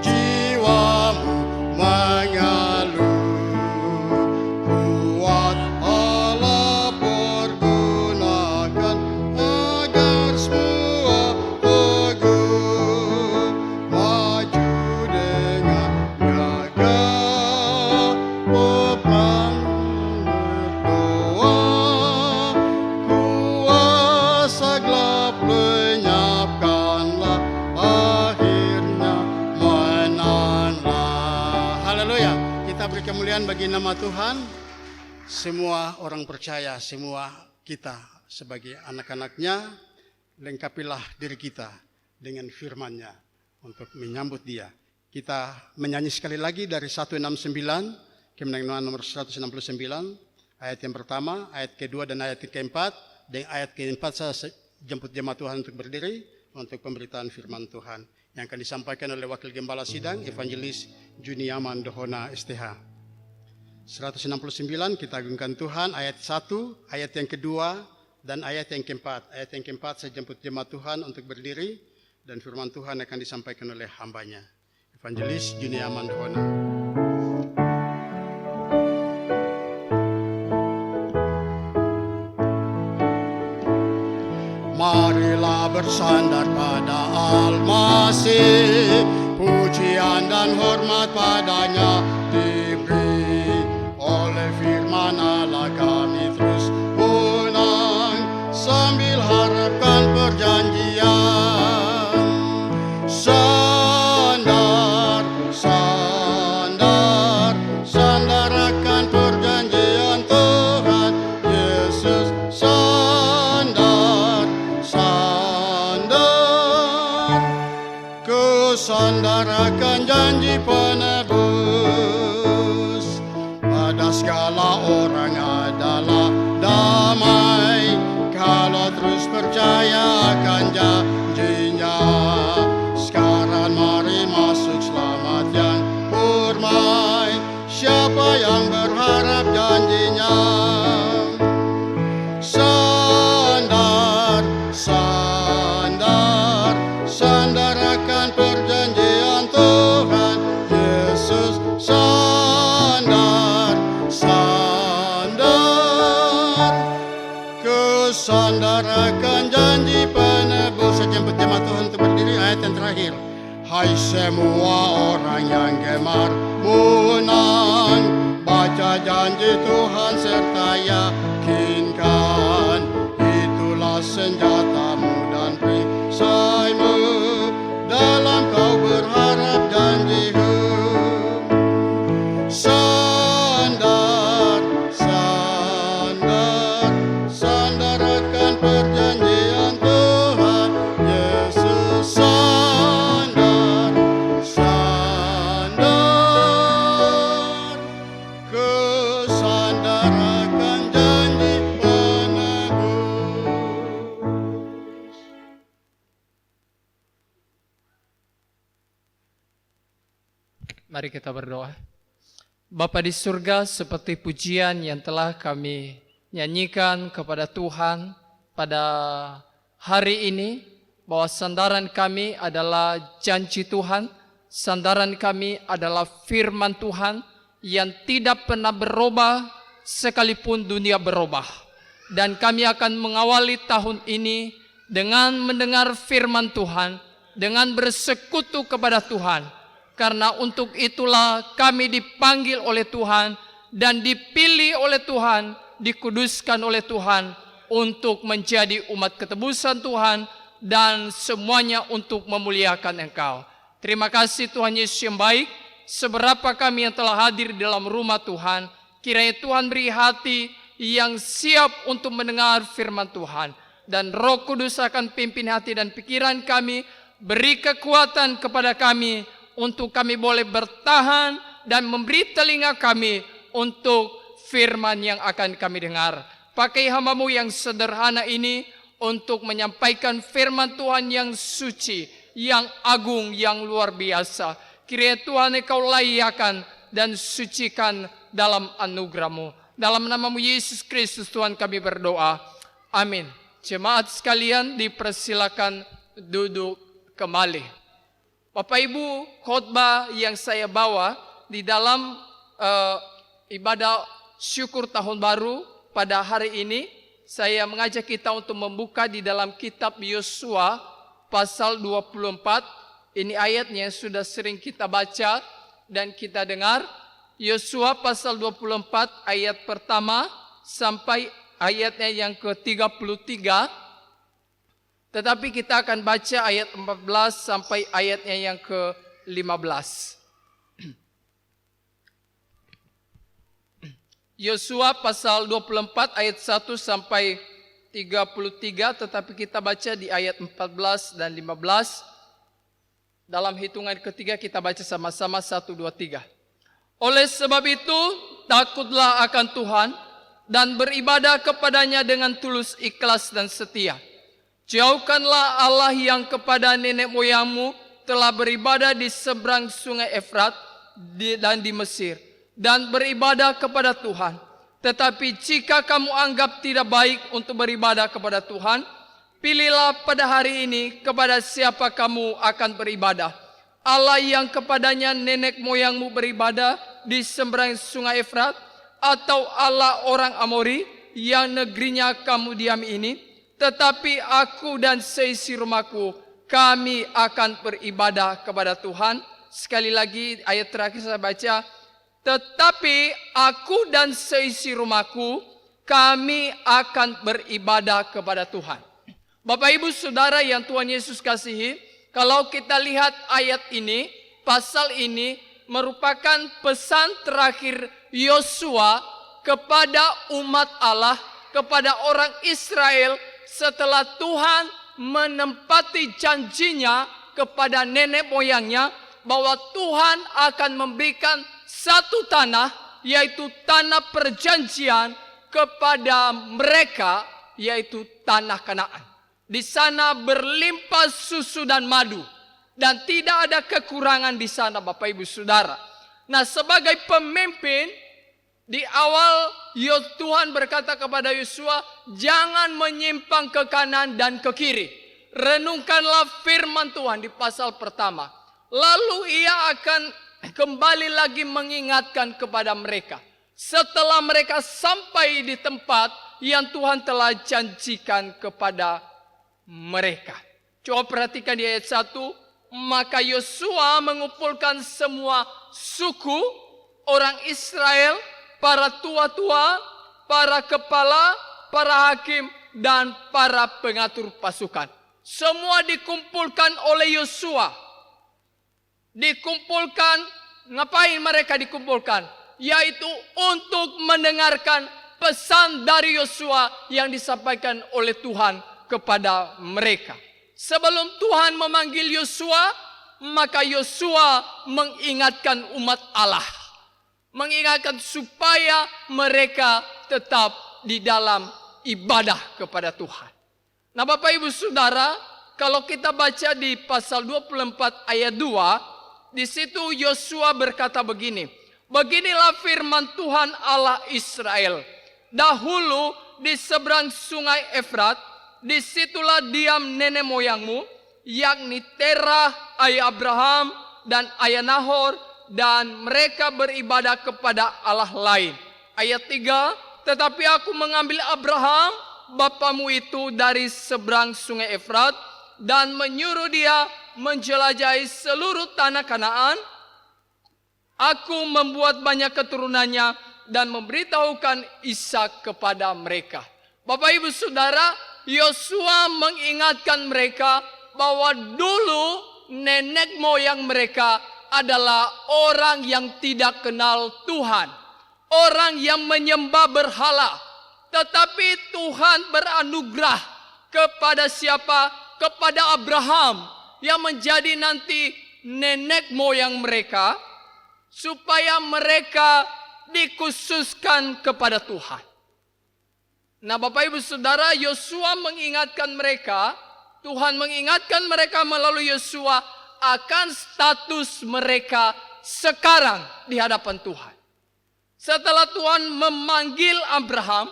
jiwamu mengeluh. Kuat Allah pergunakan agar semua teguh. Maju dengan gagah, peperang berdoa. Kuasa gelap lenyapkanlah, akhirnya menanglah. Haleluya. Kita beri kemuliaan bagi nama Tuhan. Semua orang percaya, semua kita sebagai anak-anaknya, lengkapilah diri kita dengan firman-Nya untuk menyambut Dia. Kita menyanyi sekali lagi dari 169, kemenangan nomor 169, ayat yang pertama, ayat kedua dan ayat keempat. Dan ayat keempat saya jemput jemaat Tuhan untuk berdiri untuk pemberitaan firman Tuhan yang akan disampaikan oleh Wakil Gembala Sidang, Evangelis Juniaman Dohona STH. 169 kita agungkan Tuhan, ayat 1, ayat yang kedua, dan ayat yang keempat. Ayat yang keempat saya jemput jemaat Tuhan untuk berdiri dan firman Tuhan akan disampaikan oleh hambanya. Evangelis Juniaman Dohona. Marilah bersandar pada Al-Masih, pujian dan hormat padanya diberi. Oleh firman Allah kami terus menang, sambil harapkan perjanjian. Sandar, sandar, sandar akan perjanjian Tuhan Yesus. Sandar, sandar, kesandar akan janji penebus. Pada segala orang adalah damai, kalau terus percaya akan janjinya. Sekarang mari masuk selamat yang permai, siapa yang berharap janjinya. Sandar, sandar, sandar akan perjanjian Tuhan Yesus. Sandar, sandar, kesandar akan janji penebus. Saya jemput jemaat Tuhan untuk berdiri, ayat yang terakhir. Hai semua orang yang gemar menang, baca janji Tuhan serta yakinkan. Itulah senjatamu dan perisaimu dalam kau berharap janjimu. Sandar, sandar, sandar akan perjanjian Tuhan Yesus. Sandar, sandar, kesandar akan janji penebus. Mari kita berdoa. Bapa di surga, seperti pujian yang telah kami nyanyikan kepada Tuhan pada hari ini, bahwa sandaran kami adalah janji Tuhan, sandaran kami adalah firman Tuhan yang tidak pernah berubah sekalipun dunia berubah. Dan kami akan mengawali tahun ini dengan mendengar firman Tuhan, dengan bersekutu kepada Tuhan. Karena untuk itulah kami dipanggil oleh Tuhan dan dipilih oleh Tuhan, dikuduskan oleh Tuhan untuk menjadi umat ketebusan Tuhan dan semuanya untuk memuliakan Engkau. Terima kasih Tuhan Yesus yang baik, seberapa kami yang telah hadir di dalam rumah Tuhan, kiranya Tuhan beri hati yang siap untuk mendengar firman Tuhan. Dan Roh Kudus akan pimpin hati dan pikiran kami, beri kekuatan kepada kami, untuk kami boleh bertahan dan memberi telinga kami untuk firman yang akan kami dengar. Pakai hamba-Mu yang sederhana ini untuk menyampaikan firman Tuhan yang suci, yang agung, yang luar biasa. Kiranya Tuhan Engkau layakan dan sucikan dalam anugerah-Mu. Dalam nama-Mu Yesus Kristus Tuhan kami berdoa. Amin. Jemaat sekalian dipersilakan duduk kembali. Bapak Ibu, khotbah yang saya bawa di dalam ibadah syukur tahun baru pada hari ini, saya mengajak kita untuk membuka di dalam kitab Yosua pasal 24. Ini ayatnya sudah sering kita baca dan kita dengar. Yosua pasal 24 ayat pertama sampai ayatnya yang ke-33. Tetapi kita akan baca ayat 14 sampai ayatnya yang ke-15. Yosua pasal 24 ayat 1 sampai 33, tetapi kita baca di ayat 14 dan 15. Dalam hitungan ketiga kita baca sama-sama 1, 2, 3. Oleh sebab itu, takutlah akan Tuhan dan beribadah kepadanya dengan tulus, ikhlas dan setia. Jauhkanlah Allah yang kepada nenek moyangmu telah beribadah di seberang sungai Efrat dan di Mesir, dan beribadah kepada Tuhan. Tetapi jika kamu anggap tidak baik untuk beribadah kepada Tuhan, pilihlah pada hari ini kepada siapa kamu akan beribadah. Allah yang kepadanya nenek moyangmu beribadah di seberang sungai Efrat, atau Allah orang Amori yang negerinya kamu diami ini. Tetapi aku dan seisi rumahku, kami akan beribadah kepada Tuhan. Sekali lagi ayat terakhir saya baca. Tetapi aku dan seisi rumahku, kami akan beribadah kepada Tuhan. Bapak Ibu Saudara yang Tuhan Yesus kasihi, kalau kita lihat ayat ini, pasal ini merupakan pesan terakhir Yosua kepada umat Allah, kepada orang Israel setelah Tuhan menempati janjinya kepada nenek moyangnya bahwa Tuhan akan memberikan satu tanah, yaitu tanah perjanjian kepada mereka, yaitu tanah Kanaan. Di sana berlimpah susu dan madu, dan tidak ada kekurangan di sana, Bapak Ibu Saudara. Nah, sebagai pemimpin, di awal Tuhan berkata kepada Yosua, jangan menyimpang ke kanan dan ke kiri. Renungkanlah firman Tuhan di pasal pertama. Lalu ia akan kembali lagi mengingatkan kepada mereka. Setelah mereka sampai di tempat yang Tuhan telah janjikan kepada mereka. Coba perhatikan di ayat 1. Maka Yosua mengumpulkan semua suku orang Israel, para tua-tua, para kepala, para hakim, dan para pengatur pasukan. Semua dikumpulkan oleh Yosua. Dikumpulkan, ngapain mereka dikumpulkan? Yaitu untuk mendengarkan pesan dari Yosua yang disampaikan oleh Tuhan kepada mereka. Sebelum Tuhan memanggil Yosua, maka Yosua mengingatkan umat Allah. Mengingatkan supaya mereka tetap di dalam ibadah kepada Tuhan. Nah, Bapak Ibu Saudara, kalau kita baca di pasal 24 ayat 2, di situ Yosua berkata begini. Beginilah firman Tuhan Allah Israel. Dahulu di seberang sungai Efrat, disitulah diam nenek moyangmu, yakni Terah, ayah Abraham, dan ayah Nahor, dan mereka beribadah kepada Allah lain. Ayat 3, tetapi aku mengambil Abraham, bapamu itu, dari seberang sungai Efrat, dan menyuruh dia menjelajahi seluruh tanah Kanaan. Aku membuat banyak keturunannya dan memberitahukan Ishak kepada mereka. Bapak Ibu Saudara, Yosua mengingatkan mereka bahwa dulu nenek moyang mereka adalah orang yang tidak kenal Tuhan. Orang yang menyembah berhala. Tetapi Tuhan beranugerah kepada siapa? Kepada Abraham yang menjadi nanti nenek moyang mereka, supaya mereka dikhususkan kepada Tuhan. Nah, Bapak Ibu Saudara, Yosua mengingatkan mereka, Tuhan mengingatkan mereka melalui Yosua akan status mereka sekarang di hadapan Tuhan. Setelah Tuhan memanggil Abraham,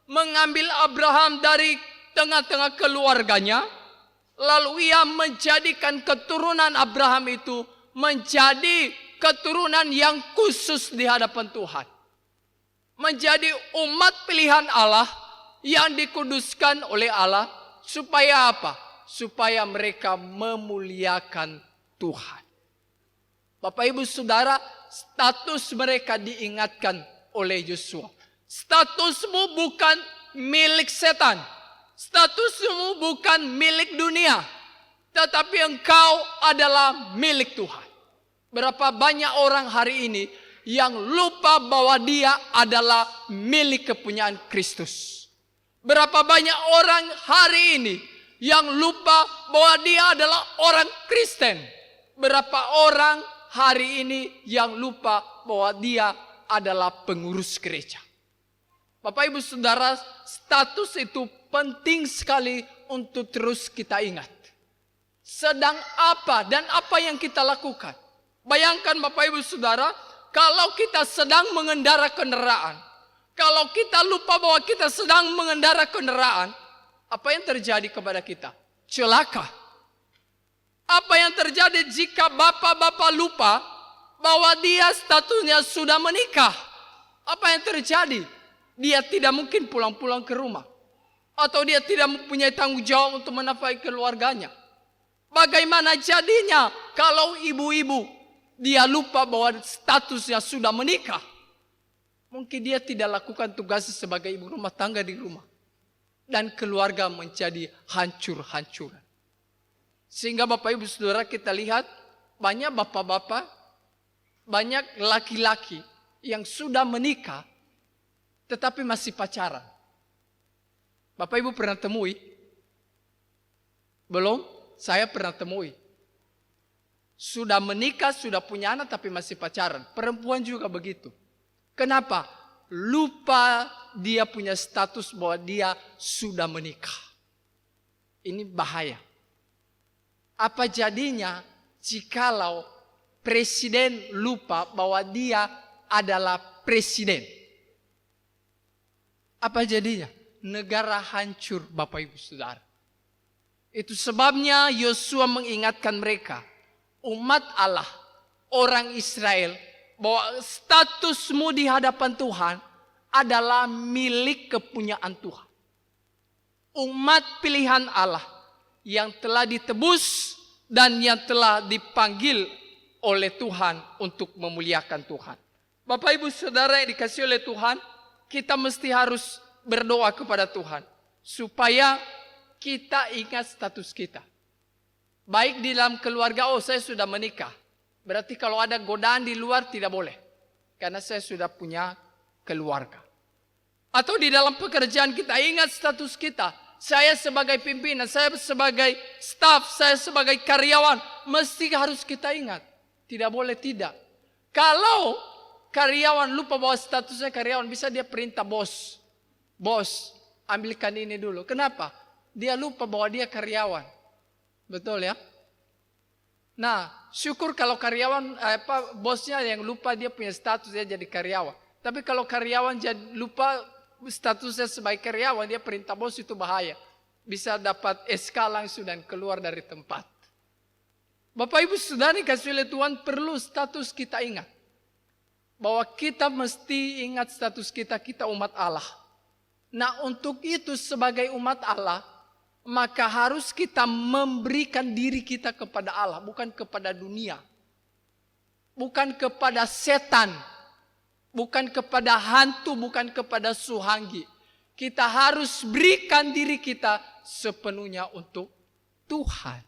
mengambil Abraham dari tengah-tengah keluarganya, lalu ia menjadikan keturunan Abraham itu menjadi keturunan yang khusus di hadapan Tuhan. Menjadi umat pilihan Allah yang dikuduskan oleh Allah. Supaya apa? Supaya mereka memuliakan Tuhan. Bapak Ibu Saudara, status mereka diingatkan oleh Yosua. Statusmu bukan milik setan. Statusmu bukan milik dunia. Tetapi engkau adalah milik Tuhan. Berapa banyak orang hari ini yang lupa bahwa dia adalah milik kepunyaan Kristus. Berapa banyak orang hari ini yang lupa bahwa dia adalah orang Kristen. Berapa orang hari ini yang lupa bahwa dia adalah pengurus gereja. Bapak Ibu Saudara, status itu penting sekali untuk terus kita ingat. Sedang apa dan apa yang kita lakukan. Bayangkan Bapak Ibu Saudara, kalau kita sedang mengendara kendaraan, kalau kita lupa bahwa kita sedang mengendara kendaraan, apa yang terjadi kepada kita? Celaka. Apa yang terjadi jika bapak-bapak lupa bahwa dia statusnya sudah menikah? Apa yang terjadi? Dia tidak mungkin pulang-pulang ke rumah. Atau dia tidak mempunyai tanggung jawab untuk menafkahi keluarganya. Bagaimana jadinya kalau ibu-ibu dia lupa bahwa statusnya sudah menikah? Mungkin dia tidak lakukan tugasnya sebagai ibu rumah tangga di rumah. Dan keluarga menjadi hancur-hancuran. Sehingga Bapak Ibu Saudara kita lihat banyak bapak-bapak, banyak laki-laki yang sudah menikah tetapi masih pacaran. Bapak Ibu pernah temui? Belum? Saya pernah temui. Sudah menikah, sudah punya anak tapi masih pacaran. Perempuan juga begitu. Kenapa? Lupa dia punya status bahwa dia sudah menikah. Ini bahaya. Apa jadinya jikalau presiden lupa bahwa dia adalah presiden? Apa jadinya? Negara hancur Bapak Ibu Saudara. Itu sebabnya Yosua mengingatkan mereka, umat Allah, orang Israel, bahwa statusmu di hadapan Tuhan adalah milik kepunyaan Tuhan. Umat pilihan Allah yang telah ditebus dan yang telah dipanggil oleh Tuhan untuk memuliakan Tuhan. Bapak Ibu Saudara yang dikasihi oleh Tuhan, kita mesti harus berdoa kepada Tuhan supaya kita ingat status kita. Baik di dalam keluarga, oh saya sudah menikah. Berarti kalau ada godaan di luar tidak boleh. Karena saya sudah punya keluarga. Atau di dalam pekerjaan kita ingat status kita. Saya sebagai pimpinan, saya sebagai staf, saya sebagai karyawan. Mesti harus kita ingat. Tidak boleh tidak. Kalau karyawan lupa bahwa statusnya karyawan, bisa dia perintah bos. Bos, ambilkan ini dulu. Kenapa? Dia lupa bahwa dia karyawan. Betul ya? Nah, syukur kalau karyawan, bosnya yang lupa dia punya status, dia jadi karyawan. Tapi kalau karyawan lupa statusnya sebagai karyawan, dia perintah bos, itu bahaya. Bisa dapat SK langsung dan keluar dari tempat. Bapak Ibu Saudara dikasihi oleh Tuhan, perlu status kita ingat. Bahwa kita mesti ingat status kita, kita umat Allah. Nah, untuk itu sebagai umat Allah, maka harus kita memberikan diri kita kepada Allah, bukan kepada dunia. Bukan kepada setan. Bukan kepada hantu, bukan kepada suhanggi. Kita harus berikan diri kita sepenuhnya untuk Tuhan.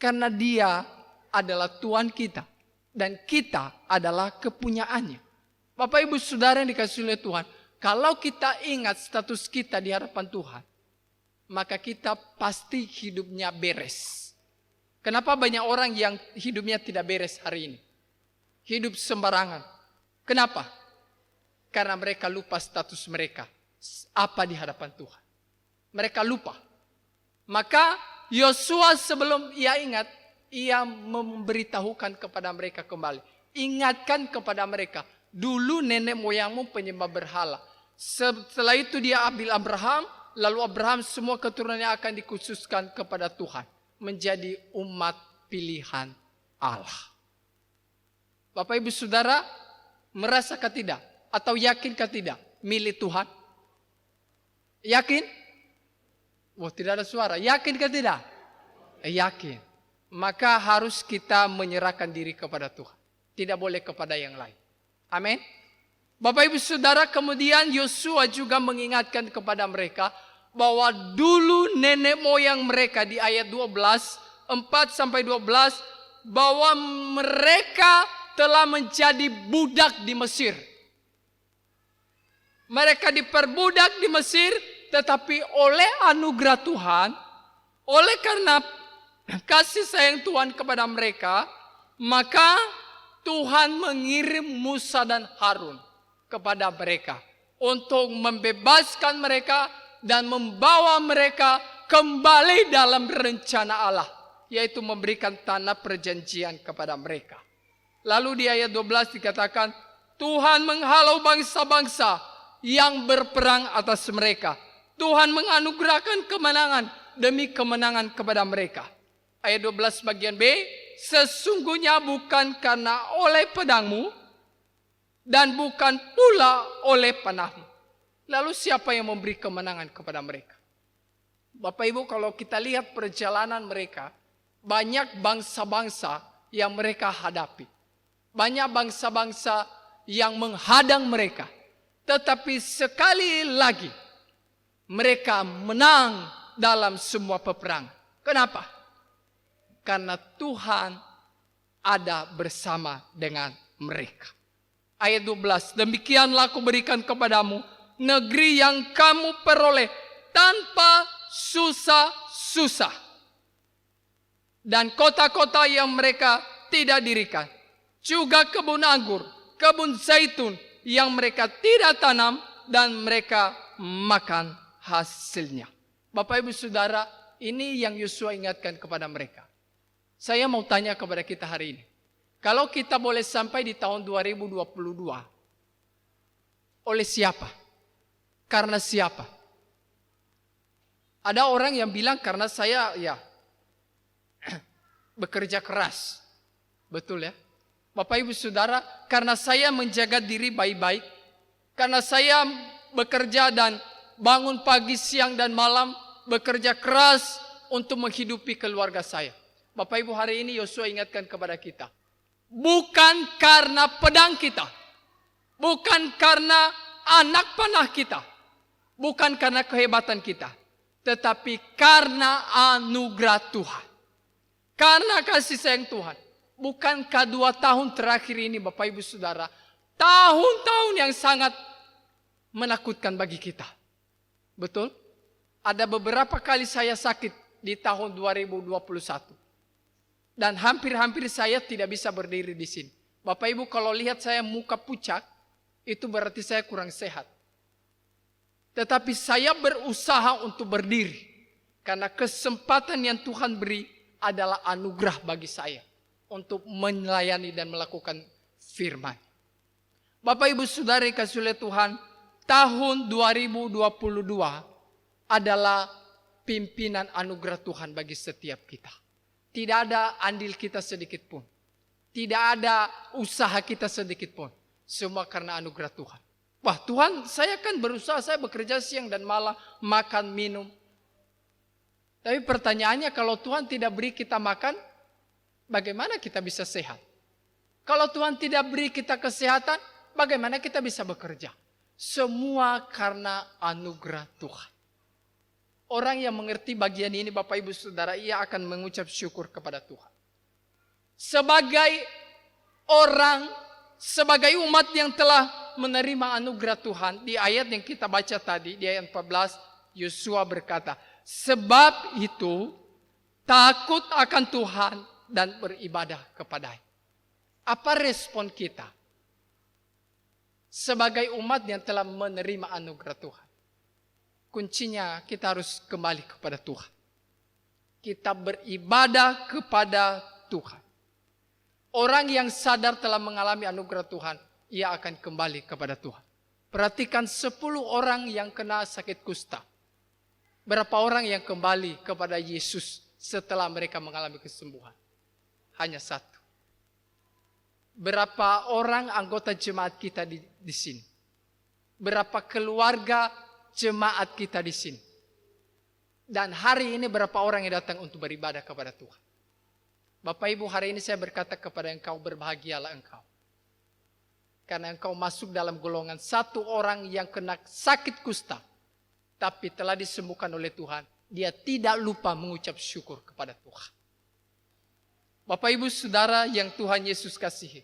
Karena Dia adalah Tuhan kita. Dan kita adalah kepunyaannya. Bapak Ibu Saudara yang dikasihi oleh Tuhan, kalau kita ingat status kita di hadapan Tuhan, maka kita pasti hidupnya beres. Kenapa banyak orang yang hidupnya tidak beres hari ini? Hidup sembarangan. Kenapa? Karena mereka lupa status mereka. Apa di hadapan Tuhan. Mereka lupa. Maka Yosua sebelum ia ingat, ia memberitahukan kepada mereka kembali. Ingatkan kepada mereka. Dulu nenek moyangmu penyembah berhala. Setelah itu dia ambil Abraham. Lalu Abraham semua keturunannya akan dikhususkan kepada Tuhan. Menjadi umat pilihan Allah. Bapak Ibu Saudara, merasakah tidak? Atau yakinkah tidak? Milik Tuhan? Yakin? Wah, tidak ada suara. Yakinkah tidak? Yakin. Maka harus kita menyerahkan diri kepada Tuhan. Tidak boleh kepada yang lain. Amin. Bapak Ibu Saudara, kemudian Yosua juga mengingatkan kepada mereka bahwa dulu nenek moyang mereka di ayat 12, 4-12, bahwa mereka telah menjadi budak di Mesir. Mereka diperbudak di Mesir, tetapi oleh anugerah Tuhan, oleh karena kasih sayang Tuhan kepada mereka, maka Tuhan mengirim Musa dan Harun kepada mereka untuk membebaskan mereka dan membawa mereka kembali dalam rencana Allah, yaitu memberikan tanah perjanjian kepada mereka. Lalu di ayat 12 dikatakan, Tuhan menghalau bangsa-bangsa yang berperang atas mereka. Tuhan menganugerahkan kemenangan demi kemenangan kepada mereka. Ayat 12 bagian B, sesungguhnya bukan karena oleh pedangmu dan bukan pula oleh panahmu. Lalu siapa yang memberi kemenangan kepada mereka? Bapak Ibu, kalau kita lihat perjalanan mereka, banyak bangsa-bangsa yang mereka hadapi. Banyak bangsa-bangsa yang menghadang mereka. Tetapi sekali lagi, mereka menang dalam semua peperangan. Kenapa? Karena Tuhan ada bersama dengan mereka. Ayat 12, demikianlah aku berikan kepadamu negeri yang kamu peroleh tanpa susah-susah. Dan kota-kota yang mereka tidak dirikan. Juga kebun anggur, kebun zaitun yang mereka tidak tanam dan mereka makan hasilnya. Bapak Ibu Saudara, ini yang Yosua ingatkan kepada mereka. Saya mau tanya kepada kita hari ini. Kalau kita boleh sampai di tahun 2022, oleh siapa? Karena siapa? Ada orang yang bilang karena saya bekerja keras. Betul ya? Bapak Ibu Saudara, karena saya menjaga diri baik-baik, karena saya bekerja dan bangun pagi, siang dan malam, bekerja keras untuk menghidupi keluarga saya. Bapak Ibu, hari ini Yosua ingatkan kepada kita. Bukan karena pedang kita. Bukan karena anak panah kita. Bukan karena kehebatan kita. Tetapi karena anugerah Tuhan. Karena kasih sayang Tuhan. Bukankah 2 tahun terakhir ini Bapak Ibu Saudara, tahun-tahun yang sangat menakutkan bagi kita. Betul? Ada beberapa kali saya sakit di tahun 2021. Dan hampir-hampir saya tidak bisa berdiri di sini. Bapak Ibu kalau lihat saya muka pucat, itu berarti saya kurang sehat. Tetapi saya berusaha untuk berdiri. Karena kesempatan yang Tuhan beri adalah anugerah bagi saya. Untuk melayani dan melakukan firman. Bapak Ibu Saudara kasih oleh Tuhan, tahun 2022 adalah pimpinan anugerah Tuhan bagi setiap kita. Tidak ada andil kita sedikit pun. Tidak ada usaha kita sedikit pun. Semua karena anugerah Tuhan. Wah Tuhan, saya kan berusaha, saya bekerja siang dan malam, makan, minum. Tapi pertanyaannya, kalau Tuhan tidak beri kita makan, bagaimana kita bisa sehat? Kalau Tuhan tidak beri kita kesehatan, bagaimana kita bisa bekerja? Semua karena anugerah Tuhan. Orang yang mengerti bagian ini Bapak Ibu Saudara, ia akan mengucap syukur kepada Tuhan. Sebagai orang, sebagai umat yang telah menerima anugerah Tuhan, di ayat yang kita baca tadi, di ayat 14, Yosua berkata, sebab itu takut akan Tuhan dan beribadah kepada-Nya. Apa respon kita sebagai umat yang telah menerima anugerah Tuhan? Kuncinya kita harus kembali kepada Tuhan. Kita beribadah kepada Tuhan. Orang yang sadar telah mengalami anugerah Tuhan, ia akan kembali kepada Tuhan. Perhatikan 10 orang yang kena sakit kusta. Berapa orang yang kembali kepada Yesus setelah mereka mengalami kesembuhan? Hanya 1. Berapa orang anggota jemaat kita di sini? Berapa keluarga jemaat kita di sini? Dan hari ini berapa orang yang datang untuk beribadah kepada Tuhan? Bapak Ibu, hari ini saya berkata kepada engkau, berbahagialah engkau. Karena engkau masuk dalam golongan 1 orang yang kena sakit kusta. Tapi telah disembuhkan oleh Tuhan. Dia tidak lupa mengucap syukur kepada Tuhan. Bapak Ibu Saudara yang Tuhan Yesus kasihi.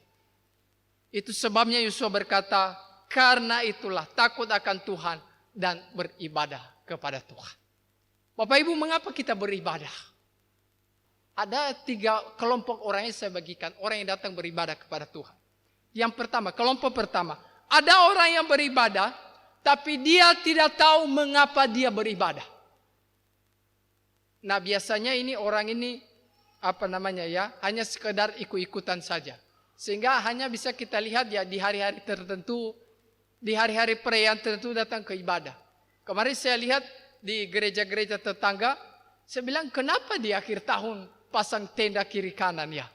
Itu sebabnya Yosua berkata, karena itulah takut akan Tuhan dan beribadah kepada Tuhan. Bapak Ibu, mengapa kita beribadah? Ada 3 kelompok orang yang saya bagikan. Orang yang datang beribadah kepada Tuhan. Yang pertama, kelompok pertama. Ada orang yang beribadah, tapi dia tidak tahu mengapa dia beribadah. Nah biasanya orang ini hanya sekedar ikut-ikutan saja. Sehingga hanya bisa kita lihat ya di hari-hari tertentu, di hari-hari perayaan tertentu datang ke ibadah. Kemarin saya lihat di gereja-gereja tetangga, saya bilang kenapa di akhir tahun pasang tenda kiri kanan ya?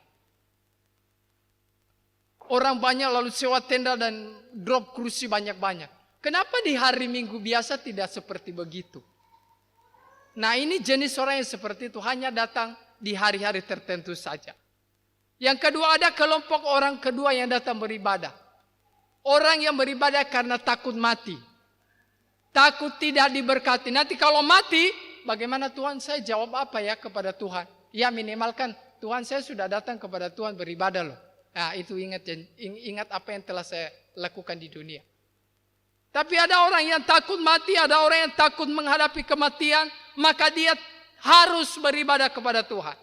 Orang banyak lalu sewa tenda dan drop kursi banyak-banyak. Kenapa di hari Minggu biasa tidak seperti begitu? Nah ini jenis orang yang seperti itu hanya datang di hari-hari tertentu saja. Yang kedua ada kelompok orang kedua yang datang beribadah. Orang yang beribadah karena takut mati. Takut tidak diberkati. Nanti kalau mati, bagaimana Tuhan saya jawab apa ya kepada Tuhan? Ya minimalkan Tuhan saya sudah datang kepada Tuhan beribadah loh. Nah itu ingat apa yang telah saya lakukan di dunia. Tapi ada orang yang takut mati, ada orang yang takut menghadapi kematian, maka dia harus beribadah kepada Tuhan.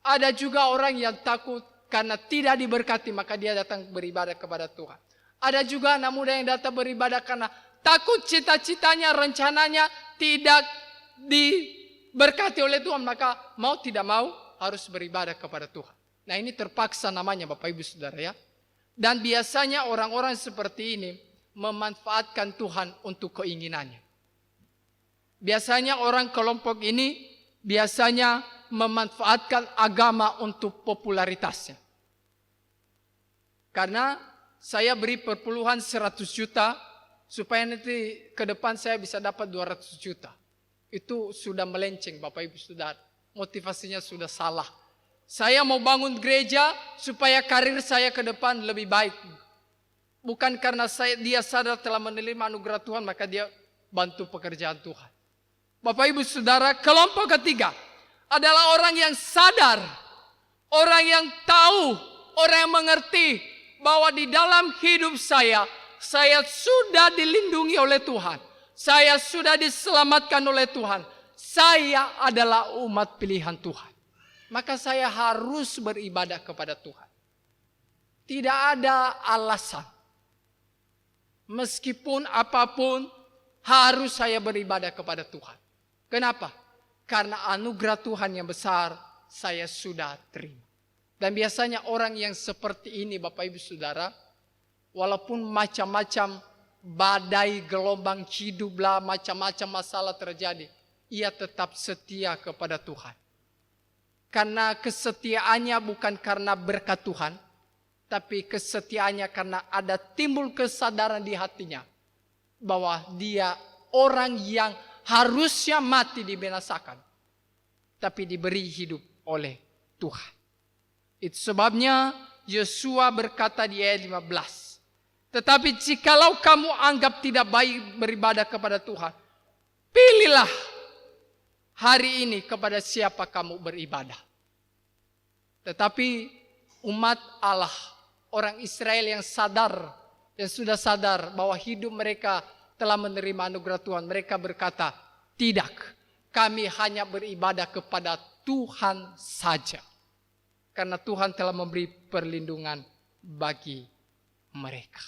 Ada juga orang yang takut karena tidak diberkati, maka dia datang beribadah kepada Tuhan. Ada juga anak muda yang datang beribadah karena takut cita-citanya, rencananya tidak diberkati oleh Tuhan, maka mau tidak mau harus beribadah kepada Tuhan. Nah ini terpaksa namanya Bapak Ibu Saudara ya. Dan biasanya orang-orang seperti ini memanfaatkan Tuhan untuk keinginannya. Biasanya orang kelompok ini biasanya memanfaatkan agama untuk popularitasnya. Karena saya beri perpuluhan 100 juta supaya nanti ke depan saya bisa dapat 200 juta. Itu sudah melenceng Bapak Ibu Saudara. Motivasinya sudah salah. Saya mau bangun gereja supaya karir saya ke depan lebih baik. Bukan karena dia sadar telah menerima anugerah Tuhan maka dia bantu pekerjaan Tuhan. Bapak Ibu Saudara, kelompok ketiga adalah orang yang sadar, orang yang tahu, orang yang mengerti bahwa di dalam hidup saya sudah dilindungi oleh Tuhan. Saya sudah diselamatkan oleh Tuhan. Saya adalah umat pilihan Tuhan. Maka saya harus beribadah kepada Tuhan. Tidak ada alasan. Meskipun apapun harus saya beribadah kepada Tuhan. Kenapa? Karena anugerah Tuhan yang besar saya sudah terima. Dan biasanya orang yang seperti ini Bapak Ibu Saudara, walaupun macam-macam badai, gelombang hiduplah, macam-macam masalah terjadi, ia tetap setia kepada Tuhan. Karena kesetiaannya bukan karena berkat Tuhan, tapi kesetiaannya karena ada timbul kesadaran di hatinya bahwa dia orang yang harusnya mati dibinasakan, tapi diberi hidup oleh Tuhan. Itu sebabnya Yosua berkata di ayat 15, tetapi jikalau kamu anggap tidak baik beribadah kepada Tuhan, pilihlah hari ini kepada siapa kamu beribadah. Tetapi umat Allah, orang Israel yang sadar, yang sudah sadar bahwa hidup mereka telah menerima anugerah Tuhan, mereka berkata, tidak, kami hanya beribadah kepada Tuhan saja. Karena Tuhan telah memberi perlindungan bagi mereka.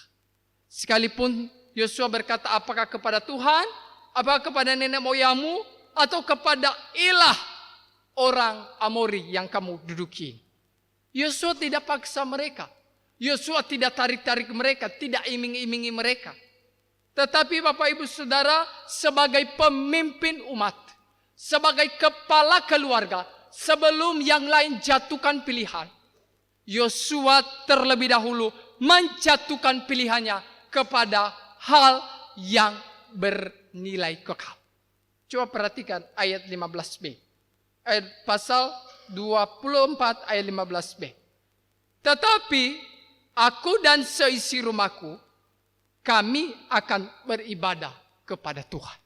Sekalipun Yosua berkata, apakah kepada Tuhan, apakah kepada nenek moyangmu, atau kepada ilah orang Amori yang kamu duduki. Yosua tidak paksa mereka. Yosua tidak tarik-tarik mereka, tidak iming-imingi mereka. Tetapi Bapak Ibu Saudara, sebagai pemimpin umat, sebagai kepala keluarga, sebelum yang lain jatuhkan pilihan, Yosua terlebih dahulu menjatuhkan pilihannya kepada hal yang bernilai kekal. Coba perhatikan ayat 15b. Ayat pasal 24 ayat 15b. Tetapi aku dan seisi rumahku, kami akan beribadah kepada Tuhan.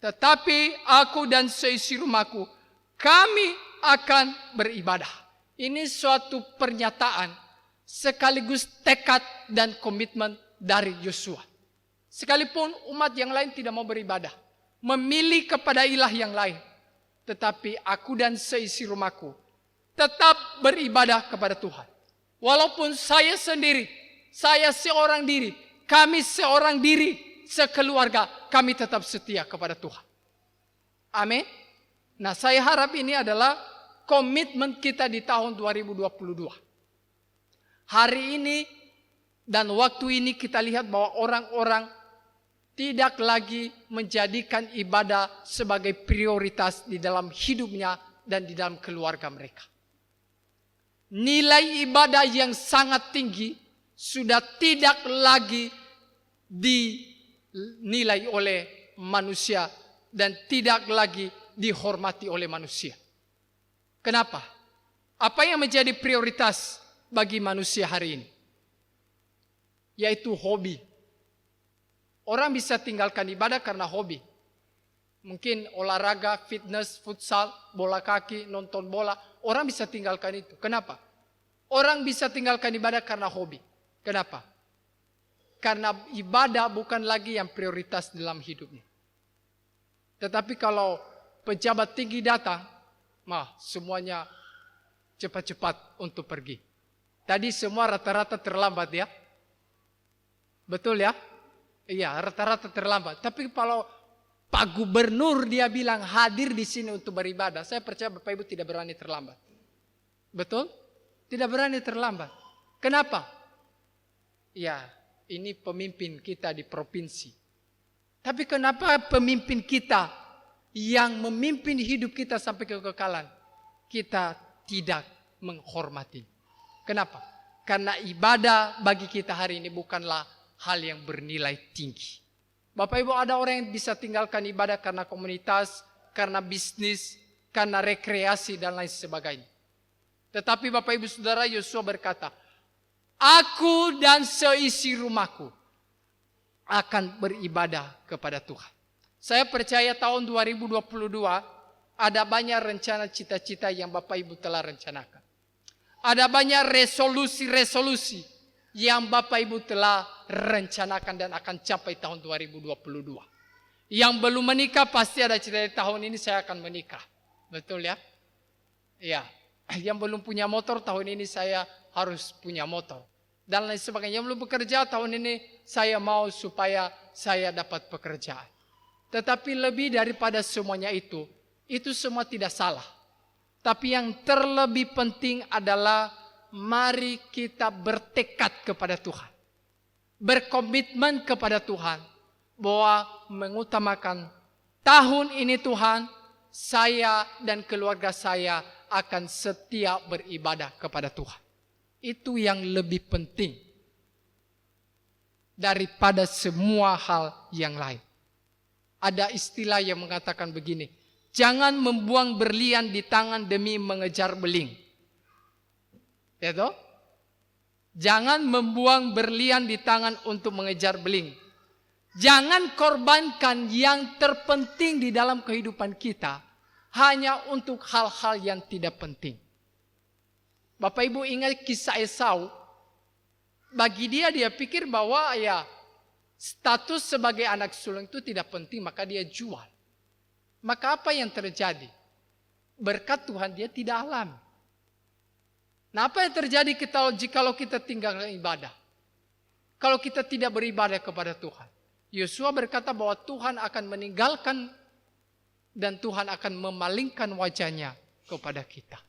Tetapi aku dan seisi rumahku, kami akan beribadah. Ini suatu pernyataan sekaligus tekad dan komitmen dari Yosua. Sekalipun umat yang lain tidak mau beribadah, memilih kepada ilah yang lain. tetapi aku dan seisi rumahku tetap beribadah kepada Tuhan. Walaupun saya sendiri, saya seorang diri, kami seorang diri, sekeluarga, kami tetap setia kepada Tuhan. Amin. Nah, saya harap ini adalah komitmen kita di tahun 2022. Hari ini dan waktu ini kita lihat bahwa orang-orang tidak lagi menjadikan ibadah sebagai prioritas di dalam hidupnya dan di dalam keluarga mereka. Nilai ibadah yang sangat tinggi sudah tidak lagi dinilai oleh manusia dan tidak lagi dihormati oleh manusia. Kenapa? Apa yang menjadi prioritas bagi manusia hari ini? Yaitu hobi. Orang bisa tinggalkan ibadah karena hobi. Mungkin olahraga, fitness, futsal, bola kaki, nonton bola. Orang bisa tinggalkan itu. Kenapa? Orang bisa tinggalkan ibadah karena hobi. Kenapa? Karena ibadah bukan lagi yang prioritas dalam hidupnya. Tetapi kalau pejabat tinggi datang, semuanya cepat-cepat untuk pergi. Tadi semua rata-rata terlambat ya. Betul ya? Iya, rata-rata terlambat. Tapi kalau Pak Gubernur dia bilang hadir di sini untuk beribadah, saya percaya Bapak Ibu tidak berani terlambat. Betul? Tidak berani terlambat. Kenapa? Ya, ini pemimpin kita di provinsi. Tapi kenapa pemimpin kita yang memimpin hidup kita sampai kekekalan, kita tidak menghormati? Kenapa? Karena ibadah bagi kita hari ini bukanlah hal yang bernilai tinggi. Bapak Ibu, ada orang yang bisa tinggalkan ibadah karena komunitas, karena bisnis, karena rekreasi dan lain sebagainya. Tetapi Bapak Ibu Saudara, Yosua berkata, aku dan seisi rumahku akan beribadah kepada Tuhan. Saya percaya tahun 2022 ada banyak rencana cita-cita yang Bapak Ibu telah rencanakan. Ada banyak resolusi-resolusi yang Bapak Ibu telah rencanakan dan akan capai tahun 2022. Yang belum menikah pasti ada cita-cita tahun ini saya akan menikah. Betul ya? Ya. Yang belum punya motor tahun ini saya harus punya motor. Dan lain sebagainya. Yang belum bekerja tahun ini saya mau supaya saya dapat pekerjaan. Tetapi lebih daripada semuanya itu semua tidak salah. Tapi yang terlebih penting adalah mari kita bertekad kepada Tuhan. Berkomitmen kepada Tuhan. Bahwa mengutamakan tahun ini Tuhan, saya dan keluarga saya akan setia beribadah kepada Tuhan. Itu yang lebih penting daripada semua hal yang lain. Ada istilah yang mengatakan begini, jangan membuang berlian di tangan demi mengejar beling. Ya toh? Jangan membuang berlian di tangan untuk mengejar beling. Jangan korbankan yang terpenting di dalam kehidupan kita hanya untuk hal-hal yang tidak penting. Bapak Ibu ingat kisah Esau. Bagi dia pikir bahwa ya status sebagai anak sulung itu tidak penting, maka dia jual. Maka apa yang terjadi? Berkat Tuhan dia tidak alami. Nah, apa yang terjadi jikalau kita tinggalkan ibadah? Kalau kita tidak beribadah kepada Tuhan. Yosua berkata bahwa Tuhan akan meninggalkan dan Tuhan akan memalingkan wajahnya kepada kita.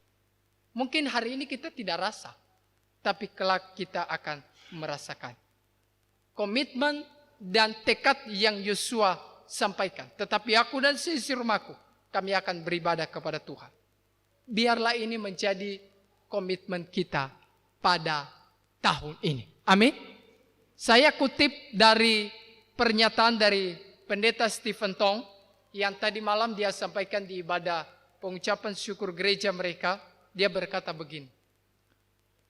Mungkin hari ini kita tidak rasa, tapi kelak kita akan merasakan. Komitmen dan tekad yang Yosua sampaikan. Tetapi aku dan seisi rumahku, kami akan beribadah kepada Tuhan. Biarlah ini menjadi komitmen kita pada tahun ini. Amin. Saya kutip dari pernyataan dari Pendeta Stephen Tong yang tadi malam dia sampaikan di ibadah pengucapan syukur gereja mereka. Dia berkata begini,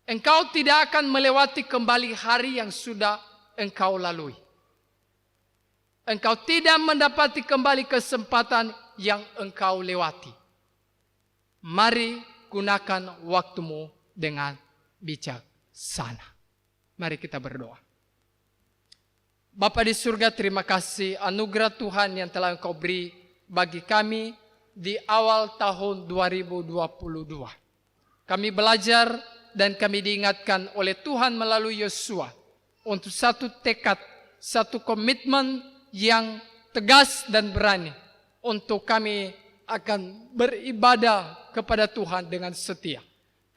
engkau tidak akan melewati kembali hari yang sudah engkau lalui. Engkau tidak mendapati kembali kesempatan yang engkau lewati. Mari gunakan waktumu dengan bijaksana. Mari kita berdoa. Bapa di surga, terima kasih anugerah Tuhan yang telah engkau beri bagi kami di awal tahun 2022. Kami belajar dan kami diingatkan oleh Tuhan melalui Yosua untuk satu tekad, satu komitmen yang tegas dan berani untuk kami akan beribadah kepada Tuhan dengan setia.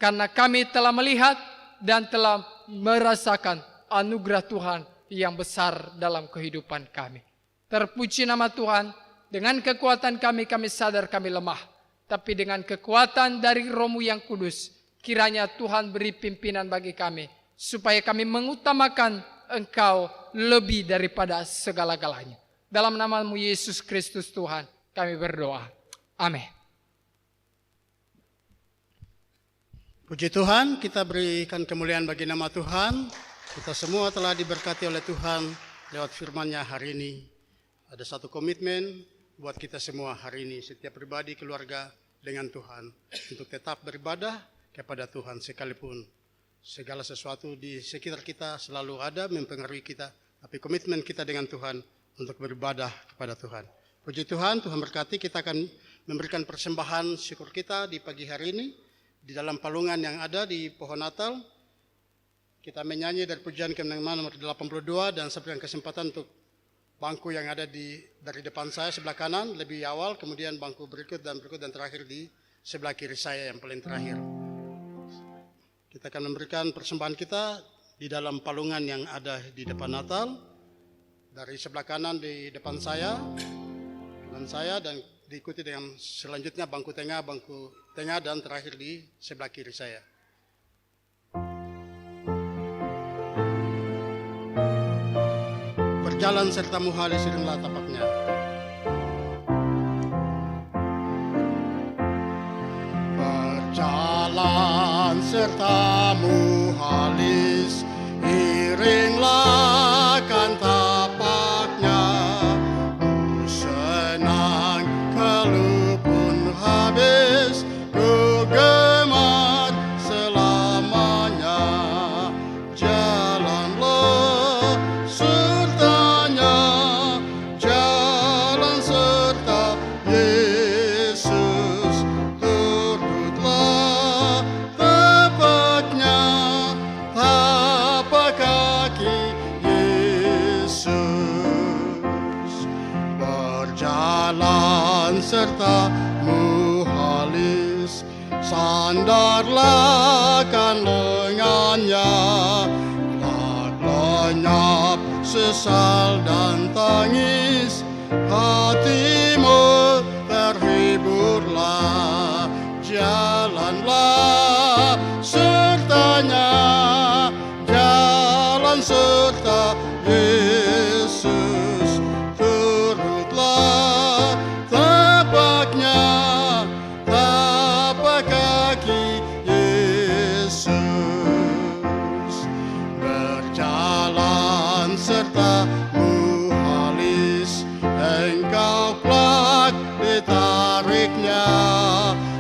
Karena kami telah melihat dan telah merasakan anugerah Tuhan yang besar dalam kehidupan kami. Terpuji nama Tuhan, dengan kekuatan kami sadar kami lemah. Tapi dengan kekuatan dari Roh-Mu yang kudus, kiranya Tuhan beri pimpinan bagi kami, supaya kami mengutamakan Engkau lebih daripada segala-galanya. Dalam nama-Mu Yesus Kristus Tuhan, kami berdoa. Amin. Puji Tuhan, kita berikan kemuliaan bagi nama Tuhan. Kita semua telah diberkati oleh Tuhan lewat firman-Nya hari ini. Ada satu komitmen buat kita semua hari ini, setiap pribadi, keluarga, dengan Tuhan, untuk tetap beribadah kepada Tuhan sekalipun segala sesuatu di sekitar kita selalu ada mempengaruhi kita, tapi komitmen kita dengan Tuhan untuk beribadah kepada Tuhan. Puji Tuhan, Tuhan berkati. Kita akan memberikan persembahan syukur kita di pagi hari ini di dalam palungan yang ada di pohon Natal. Kita menyanyi dari pujian kemenangan nomor 82, dan saya berikan kesempatan untuk bangku yang ada dari depan saya sebelah kanan lebih awal, kemudian bangku berikut dan terakhir di sebelah kiri saya yang paling terakhir. Kita akan memberikan persembahan kita di dalam palungan yang ada di depan Natal. Dari sebelah kanan di depan saya, dan diikuti dengan selanjutnya bangku tengah dan terakhir di sebelah kiri saya. Berjalan sertamu halis sirenglah tapaknya. Berjalan sertamu halis, iringlah kan tapaknya. Ku senang kalau pun habis, ku gemar selamanya. Jalanlah sertanya, jalan serta Yesus, turutlah tapaknya, tapak kaki Yesus. Berjalan sertamu halis, sandarlah kan lengannya. Lenyap sesal dan tangis, hatimu terhiburlah. Jalanlah sertanya, jalan serta Yesus, turutlah tapaknya, tapak kaki Yesus. Berjalan sertamu halis, engkau kelak ditariknya.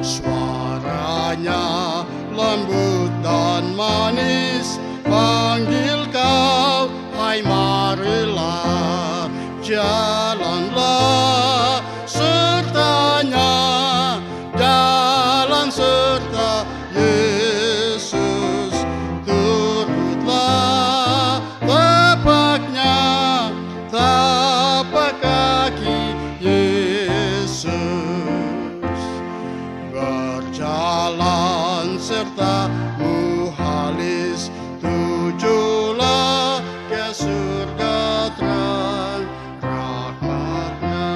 Suaranya lembut dan manis, panggil kau, hai marilah. Jalanlah sertanya, jalan serta Yesus, turutlah tapaknya, tapak kaki Yesus. Berjalan sertamu halis, tujulah ke surga terang rahmat-Nya.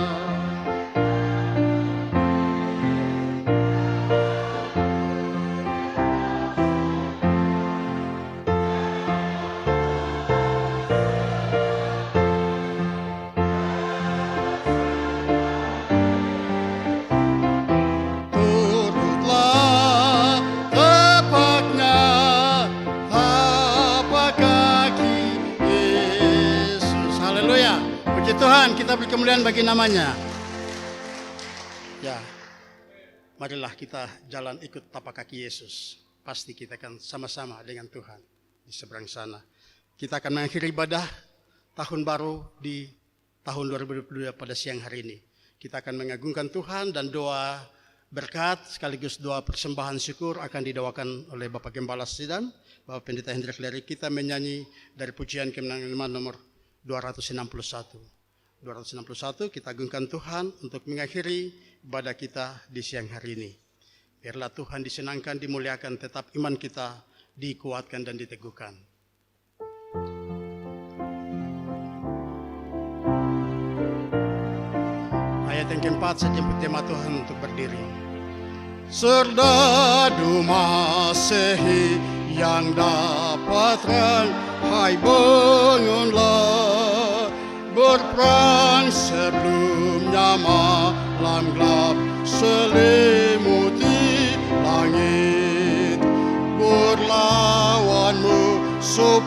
Turutlah tapaknya, tapak kaki Yesus. Haleluya. Puji Tuhan, kita beri kemuliaan bagi nama-Nya. Ya, marilah kita jalan ikut tapak kaki Yesus. Pasti kita akan sama-sama dengan Tuhan di seberang sana. Kita akan mengakhiri ibadah tahun baru di tahun 2022 pada siang hari ini. kita akan mengagungkan Tuhan dan doa berkat sekaligus doa persembahan syukur akan didoakan oleh Bapak Gembala Sidang, Bapak Pendeta Hendrik Leri. Kita menyanyi dari pujian kemenangan iman nomor 261. 261 kita agungkan Tuhan untuk mengakhiri ibadah kita di siang hari ini. Biarlah Tuhan disenangkan, dimuliakan, tetap iman kita dikuatkan dan diteguhkan. Ayat yang keempat, saya jemput tema Tuhan untuk berdiri. Serdadu Masehi yang dapat terang, hai bangunlah, berperang sebelumnya malam gelap selimuti langit. Berlawanmu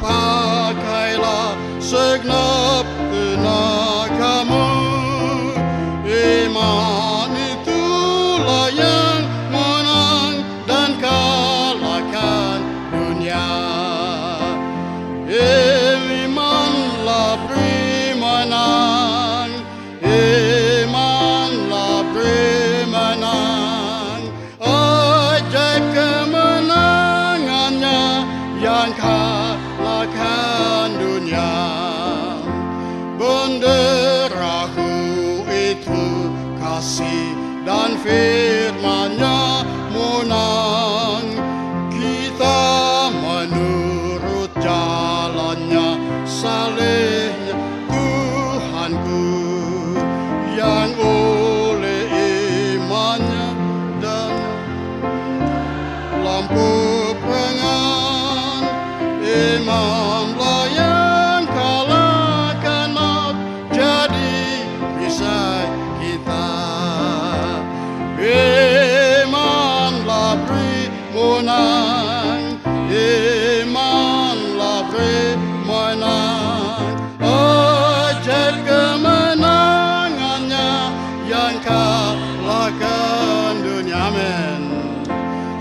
pakailah segenap tenagamu. Iman itulah yang menang dan kalahkan dunia. Imanlah beri menang, imanlah beri menang. Ajaib kemenangannya yang kalahkan dunia. Benderaku itu kasih dan firman-Nya menang. Kita menurut jalannya salehnya Tuhanku, yang oleh imannya dan lampu perangan. Imamlah yang kalahkan maut, jadi perisai kita. Imanlah beri menang, imanlah beri menang. Ajaib kemenangannya yang kalahkan dunia. Amin.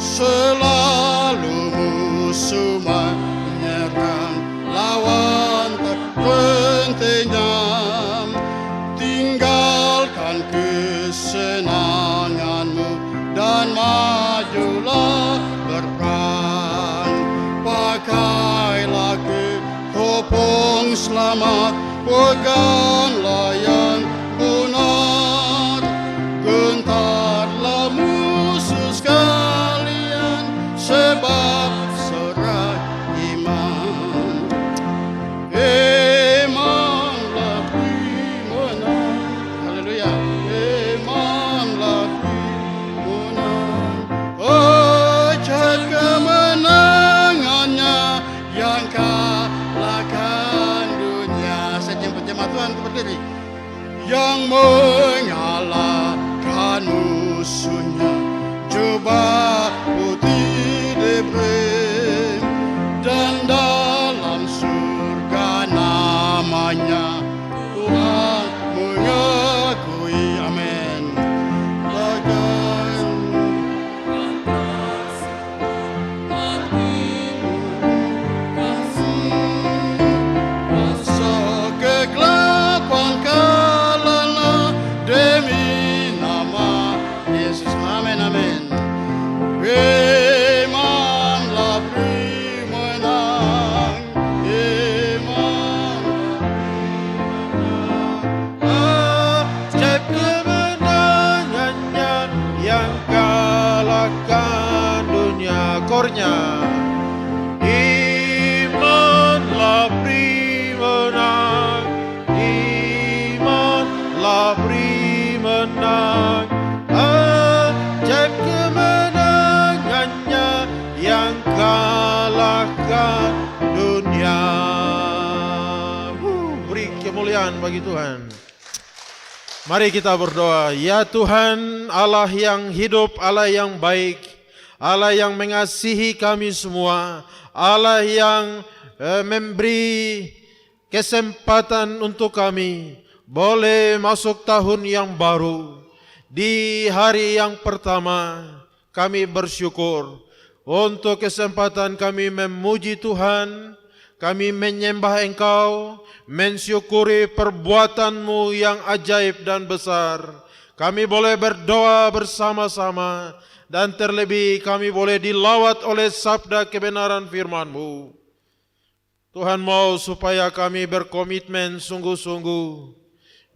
Selalu musuh menyerang, lawan terpentingnya. Tinggalkan kesenanganmu dan majulah berperang. Pakailah ketopong selamat, peganglah yang benar. Gentarlah musuh sekalian, sebab serat iman. Imanlah beri menang. Haleluya. Imanlah beri menang. Ajaib kemenangannya yang kalahkan dunia. Saya jemput jemaat Tuhan untuk berdiri. Yang mengalahkan musuhnya, jubah putih diberi, dan dalam surga namanya Tuhan mengakui. Amin. Masa kegelapan kalahlah demi nama Yesus. Amin, amin. Imanlah beri menang, imanlah beri menang. Ajaib kemenangannya yang kalahkan dunia. Kornya. Imanlah beri menang, imanlah beri menang. Ajaib kemenangannya yang kalahkan dunia. Beri kemuliaan bagi Tuhan. Mari kita berdoa. Ya Tuhan, Allah yang hidup, Allah yang baik, Allah yang mengasihi kami semua, Allah yang memberi kesempatan untuk kami boleh masuk tahun yang baru. Di hari yang pertama kami bersyukur untuk kesempatan kami memuji Tuhan, kami menyembah Engkau, mensyukuri perbuatan-Mu yang ajaib dan besar. kami boleh berdoa bersama-sama, dan terlebih kami boleh dilawat oleh sabda kebenaran firman-Mu. Tuhan mau supaya kami berkomitmen sungguh-sungguh.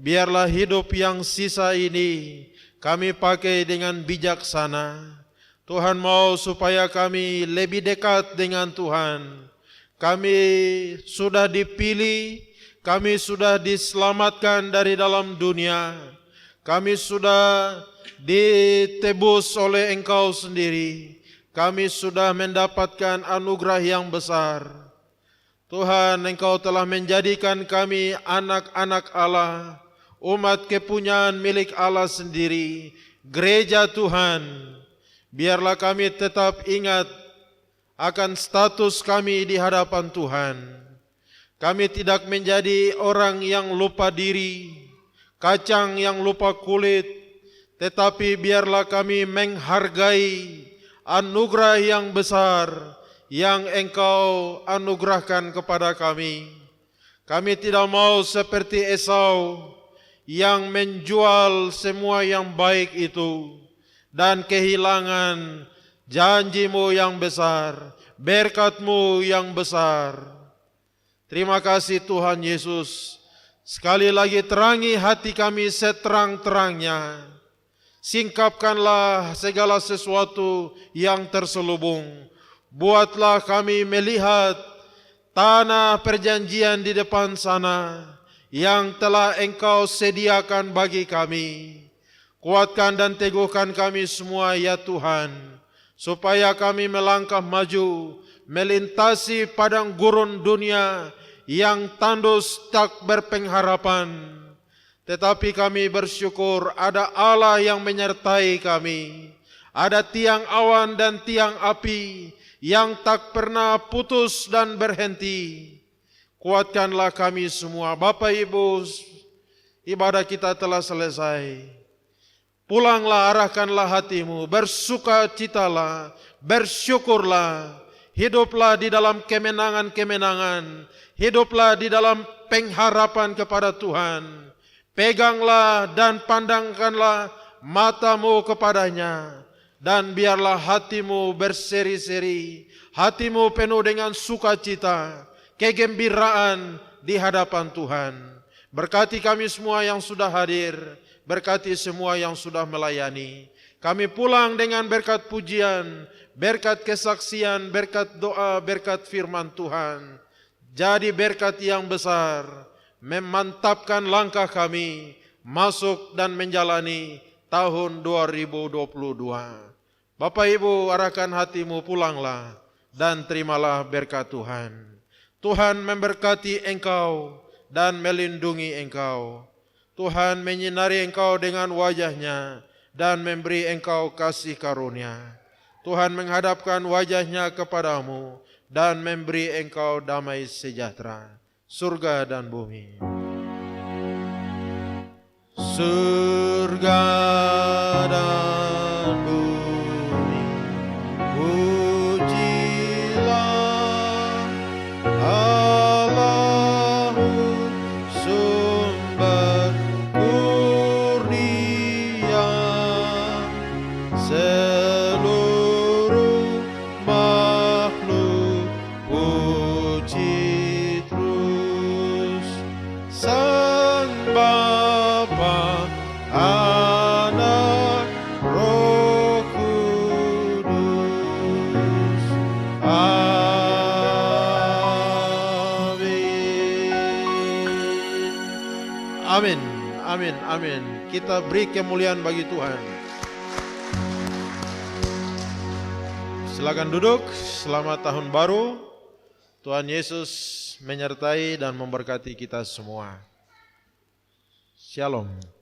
Biarlah hidup yang sisa ini kami pakai dengan bijaksana. Tuhan mau supaya kami lebih dekat dengan Tuhan. Kami sudah dipilih, kami sudah diselamatkan dari dalam dunia. Kami sudah ditebus oleh Engkau sendiri. Kami sudah mendapatkan anugerah yang besar. Tuhan, Engkau telah menjadikan kami anak-anak Allah, umat kepunyaan milik Allah sendiri, gereja Tuhan. Biarlah kami tetap ingat akan status kami di hadapan Tuhan. Kami tidak menjadi orang yang lupa diri, kacang yang lupa kulit, tetapi biarlah kami menghargai anugerah yang besar yang Engkau anugerahkan kepada kami. Kami tidak mau seperti Esau yang menjual semua yang baik itu dan kehilangan janji-Mu yang besar, berkat-Mu yang besar. Terima kasih Tuhan Yesus. Sekali lagi terangi hati kami seterang-terangnya. Singkapkanlah segala sesuatu yang terselubung. Buatlah kami melihat tanah perjanjian di depan sana yang telah Engkau sediakan bagi kami. Kuatkan dan teguhkan kami semua ya Tuhan, supaya kami melangkah maju, melintasi padang gurun dunia yang tandus tak berpengharapan. Tetapi kami bersyukur ada Allah yang menyertai kami. Ada tiang awan dan tiang api yang tak pernah putus dan berhenti. Kuatkanlah kami semua. Bapak Ibu, ibadah kita telah selesai. Pulanglah, arahkanlah hatimu, bersukacitalah, bersyukurlah. Hiduplah di dalam kemenangan-kemenangan. Hiduplah di dalam pengharapan kepada Tuhan. Peganglah dan pandangkanlah matamu kepadanya. Dan biarlah hatimu berseri-seri, hatimu penuh dengan sukacita, kegembiraan di hadapan Tuhan. Berkati kami semua yang sudah hadir, berkati semua yang sudah melayani. Kami pulang dengan berkat pujian, berkat kesaksian, berkat doa, berkat firman Tuhan. Jadi berkat yang besar, memantapkan langkah kami masuk dan menjalani tahun 2022. Bapak Ibu, arahkan hatimu, pulanglah dan terimalah berkat Tuhan. Tuhan memberkati engkau dan melindungi engkau. Tuhan menyinari engkau dengan wajahnya dan memberi engkau kasih karunia. Tuhan menghadapkan wajahnya kepadamu dan memberi engkau damai sejahtera. Surga dan bumi. Surga dan bumi, pujilah Allahmu, sumber kurnia. Seluruh makhluk puji terus Sang Bapa, Anak, Roh Kudus. Amin. Amin, amin, amin. Kita beri kemuliaan bagi Tuhan. Silakan duduk. Selamat tahun baru. Tuhan Yesus menyertai dan memberkati kita semua. Shalom.